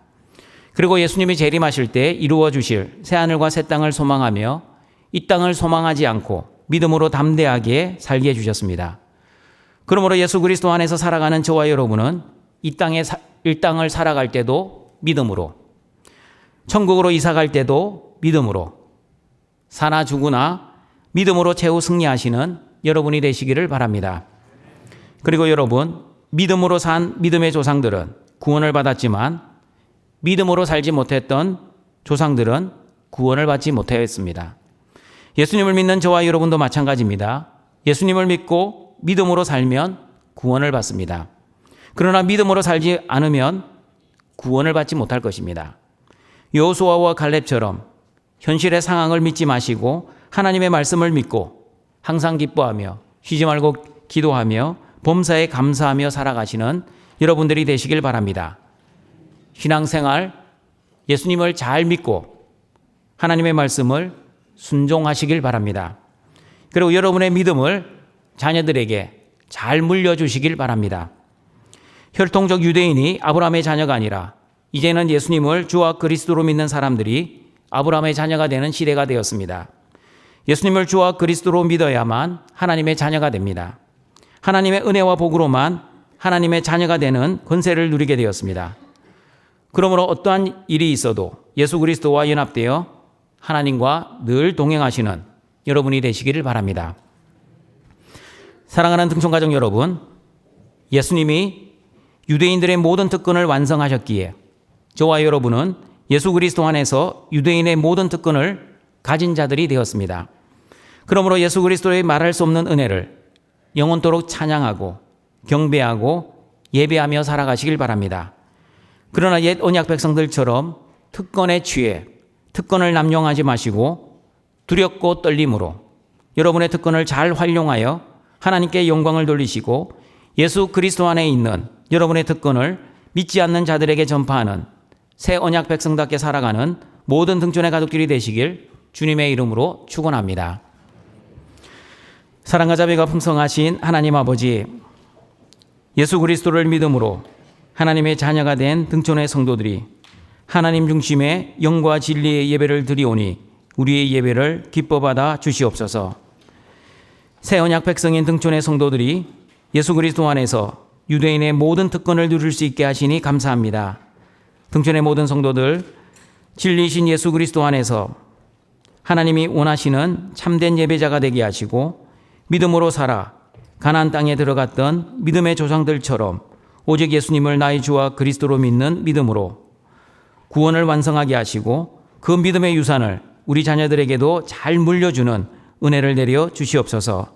[SPEAKER 4] 그리고 예수님이 재림하실 때 이루어 주실 새하늘과 새 땅을 소망하며 이 땅을 소망하지 않고 믿음으로 담대하게 살게 해주셨습니다. 그러므로 예수 그리스도 안에서 살아가는 저와 여러분은 이 땅을 살아갈 때도 믿음으로, 천국으로 이사갈 때도 믿음으로, 사나 죽으나 믿음으로 최후 승리하시는 여러분이 되시기를 바랍니다. 그리고 여러분, 믿음으로 산 믿음의 조상들은 구원을 받았지만 믿음으로 살지 못했던 조상들은 구원을 받지 못했습니다. 예수님을 믿는 저와 여러분도 마찬가지입니다. 예수님을 믿고 믿음으로 살면 구원을 받습니다. 그러나 믿음으로 살지 않으면 구원을 받지 못할 것입니다. 여호수아와 갈렙처럼 현실의 상황을 믿지 마시고 하나님의 말씀을 믿고 항상 기뻐하며 쉬지 말고 기도하며 범사에 감사하며 살아가시는 여러분들이 되시길 바랍니다. 신앙생활, 예수님을 잘 믿고 하나님의 말씀을 순종하시길 바랍니다. 그리고 여러분의 믿음을 자녀들에게 잘 물려주시길 바랍니다. 혈통적 유대인이 아브라함의 자녀가 아니라 이제는 예수님을 주와 그리스도로 믿는 사람들이 아브라함의 자녀가 되는 시대가 되었습니다. 예수님을 주와 그리스도로 믿어야만 하나님의 자녀가 됩니다. 하나님의 은혜와 복으로만 하나님의 자녀가 되는 권세를 누리게 되었습니다. 그러므로 어떠한 일이 있어도 예수 그리스도와 연합되어 하나님과 늘 동행하시는 여러분이 되시기를 바랍니다. 사랑하는 등촌가족 여러분, 예수님이 유대인들의 모든 특권을 완성하셨기에 저와 여러분은 예수 그리스도 안에서 유대인의 모든 특권을 가진 자들이 되었습니다. 그러므로 예수 그리스도의 말할 수 없는 은혜를 영원토록 찬양하고 경배하고 예배하며 살아가시길 바랍니다. 그러나 옛 언약 백성들처럼 특권에 취해 특권을 남용하지 마시고 두렵고 떨림으로 여러분의 특권을 잘 활용하여 하나님께 영광을 돌리시고 예수 그리스도 안에 있는 여러분의 특권을 믿지 않는 자들에게 전파하는 새 언약 백성답게 살아가는 모든 등촌의 가족들이 되시길 주님의 이름으로 축원합니다. 사랑과 자비가 풍성하신 하나님 아버지, 예수 그리스도를 믿음으로 하나님의 자녀가 된 등촌의 성도들이 하나님 중심의 영과 진리의 예배를 드리오니 우리의 예배를 기뻐받아 주시옵소서. 새 언약 백성인 등촌의 성도들이 예수 그리스도 안에서 유대인의 모든 특권을 누릴 수 있게 하시니 감사합니다. 등촌의 모든 성도들, 진리이신 예수 그리스도 안에서 하나님이 원하시는 참된 예배자가 되게 하시고 믿음으로 살아 가나안 땅에 들어갔던 믿음의 조상들처럼 오직 예수님을 나의 주와 그리스도로 믿는 믿음으로 구원을 완성하게 하시고 그 믿음의 유산을 우리 자녀들에게도 잘 물려주는 은혜를 내려 주시옵소서.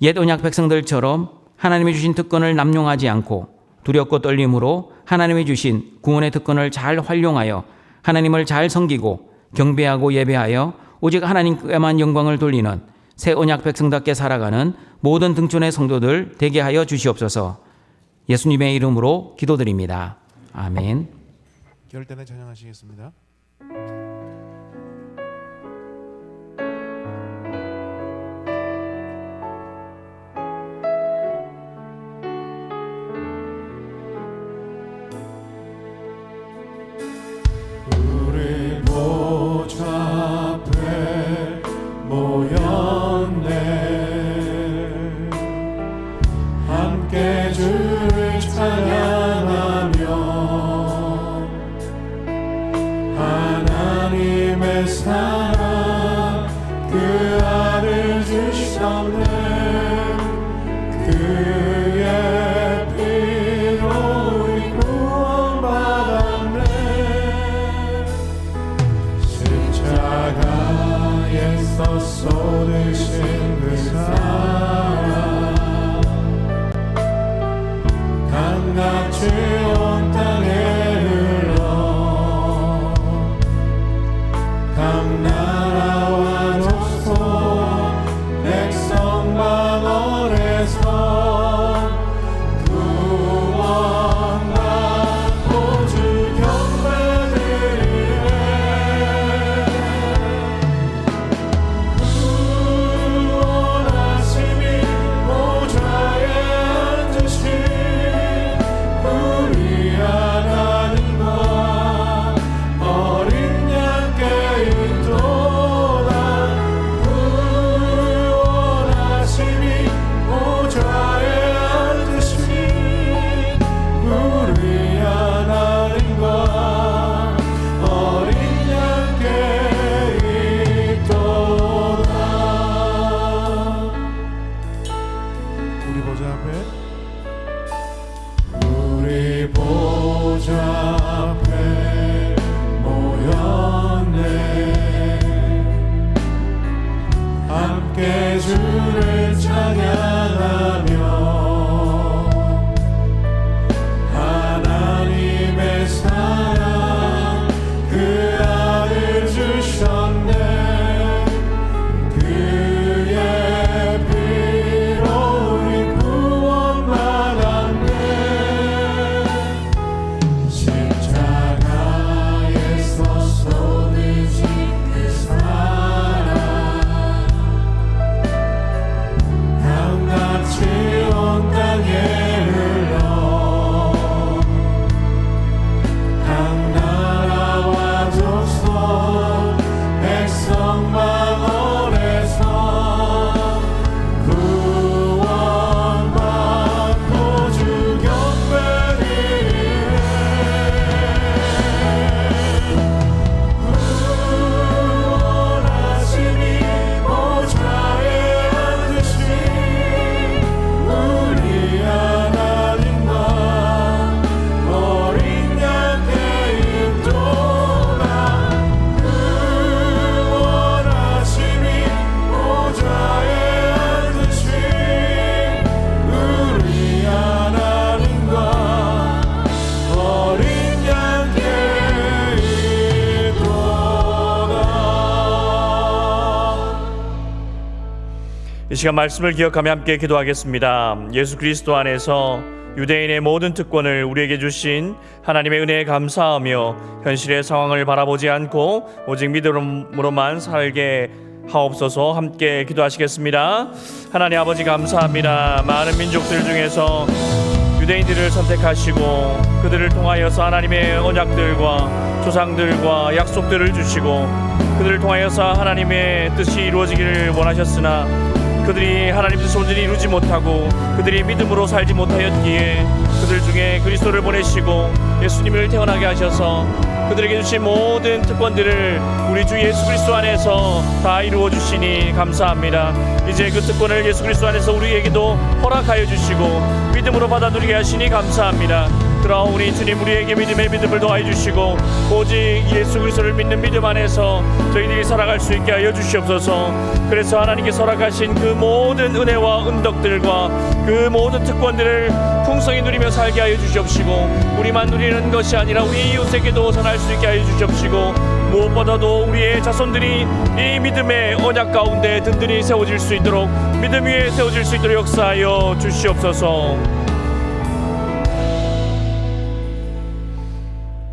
[SPEAKER 4] 옛 언약 백성들처럼 하나님이 주신 특권을 남용하지 않고 두렵고 떨림으로 하나님이 주신 구원의 특권을 잘 활용하여 하나님을 잘 섬기고 경배하고 예배하여 오직 하나님께만 영광을 돌리는 새 언약 백성답게 살아가는 모든 등촌의 성도들 되게 하여 주시옵소서. 예수님의 이름으로 기도드립니다. 아멘.
[SPEAKER 1] 기도할 때는 찬양하시겠습니다. 우리 보좌 앞에 모였네. 함께 주를 찬양하며 하나님의 사랑 그 아를 주셨네. 그의 피로 우리 구원받았네. 십자가에서 쏟으신 그 사랑 강같이 온 땅에 흘러 각 나라와 족속 백성만 주를 찬양하며 하나님의 사랑 그 아들 주셨네. 그의 피로 우리 구원받았네. 십자가에서 쏟으신 그 사랑 강같이 온 땅에 흘러 각 나라와 족속 백성 만원에서 구원받고 주 경배를 구원하시니 보좌에 앉으신 우리 하나님과 어린 양의 인도가 구원하시니 보좌에 앉으신 우리 하나님과 어린 양의 인도다.
[SPEAKER 2] 이 시간 말씀을 기억하며 함께 기도하겠습니다. 예수 그리스도 안에서 유대인의 모든 특권을 우리에게 주신 하나님의 은혜에 감사하며 현실의 상황을 바라보지 않고 오직 믿음으로만 살게 하옵소서. 함께 기도하시겠습니다. 하나님 아버지 감사합니다. 많은 민족들 중에서 유대인들을 선택하시고 그들을 통하여서 하나님의 언약들과 조상들과 약속들을 주시고 그들을 통하여서 하나님의 뜻이 이루어지기를 원하셨으나 그들이 하나님 뜻을 온전히 이루지 못하고 그들이 믿음으로 살지 못하였기에 그들 중에 그리스도를 보내시고 예수님을 태어나게 하셔서 그들에게 주신 모든 특권들을 우리 주 예수 그리스도 안에서 다 이루어 주시니 감사합니다. 이제 그 특권을 예수 그리스도 안에서 우리에게도 허락하여 주시고 믿음으로 받아 누리게 하시니 감사합니다. 그러오니 주님 우리에게 믿음을 더하여 주시고 오직 예수 그리스도를 믿는 믿음 안에서 저희들이 살아갈 수 있게 하여 주시옵소서. 그래서 하나님께서 허락하신 그 모든 은혜와 은덕들과 그 모든 특권들을 풍성히 누리며 살게 하여 주시옵시고 우리만 누리는 것이 아니라 우리 이웃에게도 전할 수 있게 하여 주시옵시고 무엇보다도 우리의 자손들이 이 믿음의 언약 가운데 든든히 세워질 수 있도록 믿음 위에 세워질 수 있도록 역사하여 주시옵소서.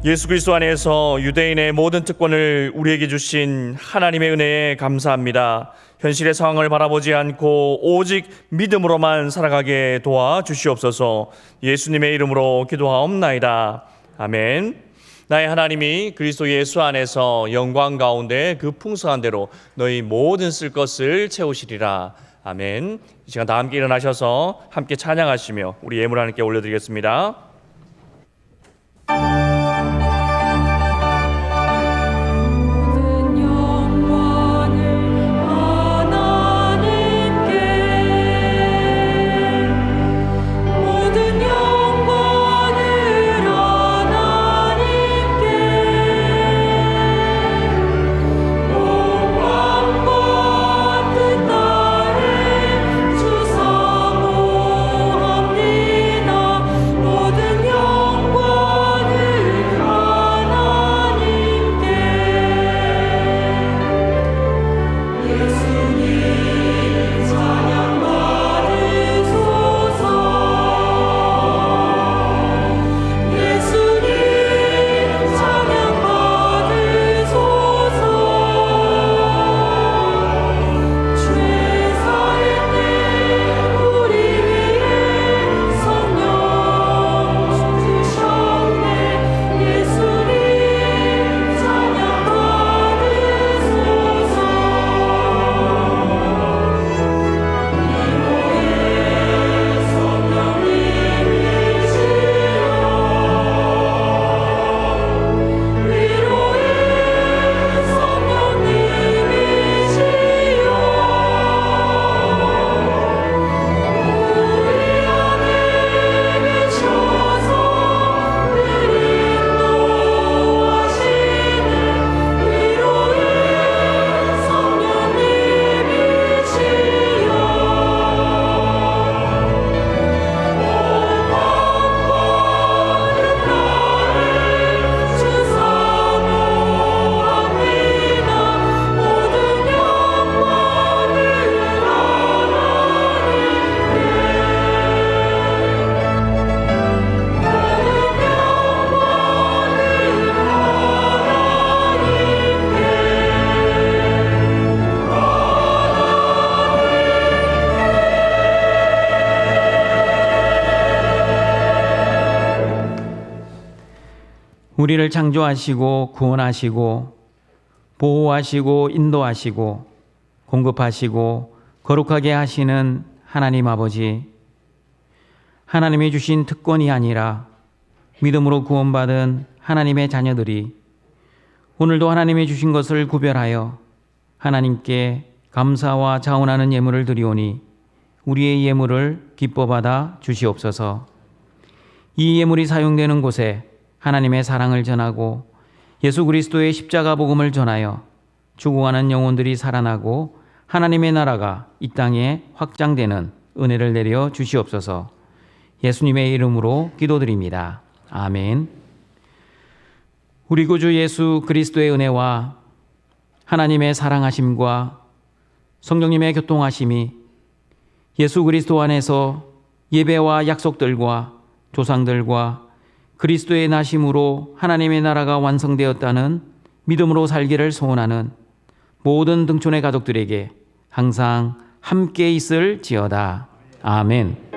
[SPEAKER 2] 예수 그리스도 안에서 유대인의 모든 특권을 우리에게 주신 하나님의 은혜에 감사합니다. 현실의 상황을 바라보지 않고 오직 믿음으로만 살아가게 도와 주시옵소서. 예수님의 이름으로 기도하옵나이다. 아멘. 나의 하나님이 그리스도 예수 안에서 영광 가운데 그 풍성한 대로 너희 모든 쓸 것을 채우시리라. 아멘. 이 시간 다 함께 일어나셔서 함께 찬양하시며 우리 예물 하나님께 올려드리겠습니다.
[SPEAKER 5] 모든
[SPEAKER 4] 우리를 창조하시고 구원하시고 보호하시고 인도하시고 공급하시고 거룩하게 하시는 하나님 아버지, 하나님이 주신 특권이 아니라 믿음으로 구원받은 하나님의 자녀들이 오늘도 하나님이 주신 것을 구별하여 하나님께 감사와 자원하는 예물을 드리오니 우리의 예물을 기뻐 받아 주시옵소서. 이 예물이 사용되는 곳에 하나님의 사랑을 전하고 예수 그리스도의 십자가 복음을 전하여 죽어가는 영혼들이 살아나고 하나님의 나라가 이 땅에 확장되는 은혜를 내려 주시옵소서. 예수님의 이름으로 기도드립니다. 아멘. 우리 구주 예수 그리스도의 은혜와 하나님의 사랑하심과 성령님의 교통하심이 예수 그리스도 안에서 예배와 약속들과 조상들과 그리스도의 나심으로 하나님의 나라가 완성되었다는 믿음으로 살기를 소원하는 모든 등촌의 가족들에게 항상 함께 있을지어다. 아멘.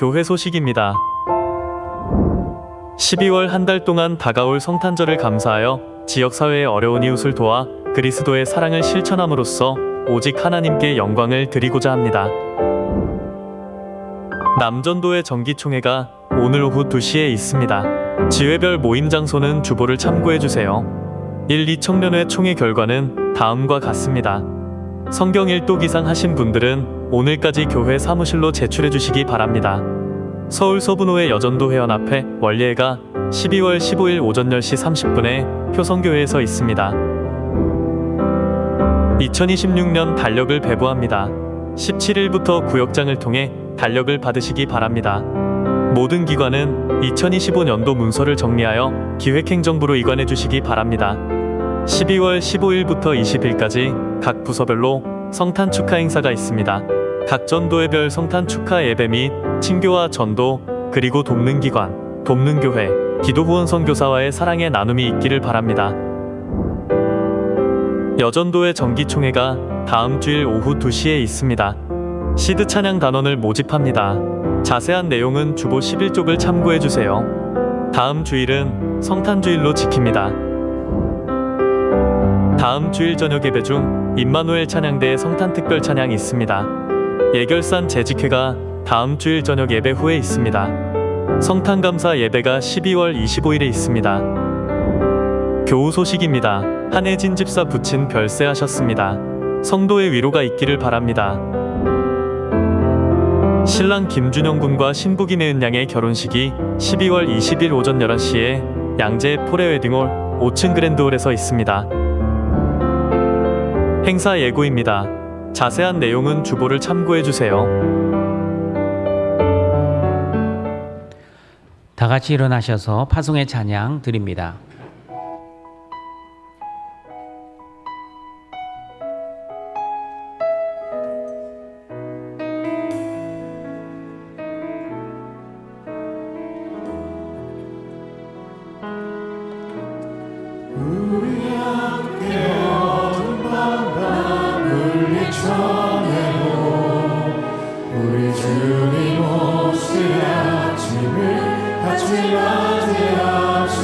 [SPEAKER 5] 교회 소식입니다. 12월 한 달 동안 다가올 성탄절을 감사하여 지역사회의 어려운 이웃을 도와 그리스도의 사랑을 실천함으로써 오직 하나님께 영광을 드리고자 합니다. 남전도의 정기총회가 오늘 오후 2시에 있습니다. 지회별 모임 장소는 주보를 참고해주세요. 1, 2 청년회 총회 결과는 다음과 같습니다. 성경 1독 이상 하신 분들은 오늘까지 교회 사무실로 제출해 주시기 바랍니다. 서울 서분호의 여전도 회원 앞에 원례회가 12월 15일 오전 10시 30분에 효성교회에서 있습니다. 2026년 달력을 배부합니다. 17일부터 구역장을 통해 달력을 받으시기 바랍니다. 모든 기관은 2025년도 문서를 정리하여 기획행정부로 이관해 주시기 바랍니다. 12월 15일부터 20일까지 각 부서별로 성탄 축하 행사가 있습니다. 각 전도회별 성탄 축하 예배 및 친교와 전도, 그리고 돕는 기관, 돕는 교회, 기도 후원 선교사와의 사랑의 나눔이 있기를 바랍니다. 여전도회 정기총회가 다음 주일 오후 2시에 있습니다. 시드 찬양 단원을 모집합니다. 자세한 내용은 주보 11쪽을 참고해 주세요. 다음 주일은 성탄주일로 지킵니다. 다음 주일 저녁 예배 중 임마누엘 찬양대의 성탄 특별 찬양이 있습니다. 예결산 재직회가 다음 주일 저녁 예배 후에 있습니다. 성탄 감사 예배가 12월 25일에 있습니다. 교우 소식입니다. 한혜진 집사 부친 별세하셨습니다. 성도의 위로가 있기를 바랍니다. 신랑 김준영 군과 신부 김혜은 양의 결혼식이 12월 20일 오전 11시에 양재 포레웨딩홀 5층 그랜드홀에서 있습니다. 행사 예고입니다. 자세한 내용은 주보를 참고해 주세요.
[SPEAKER 4] 다 같이 일어나셔서 파송의 찬양 드립니다.
[SPEAKER 6] 우리 주님 오실 아침을 같이 맞이합시다.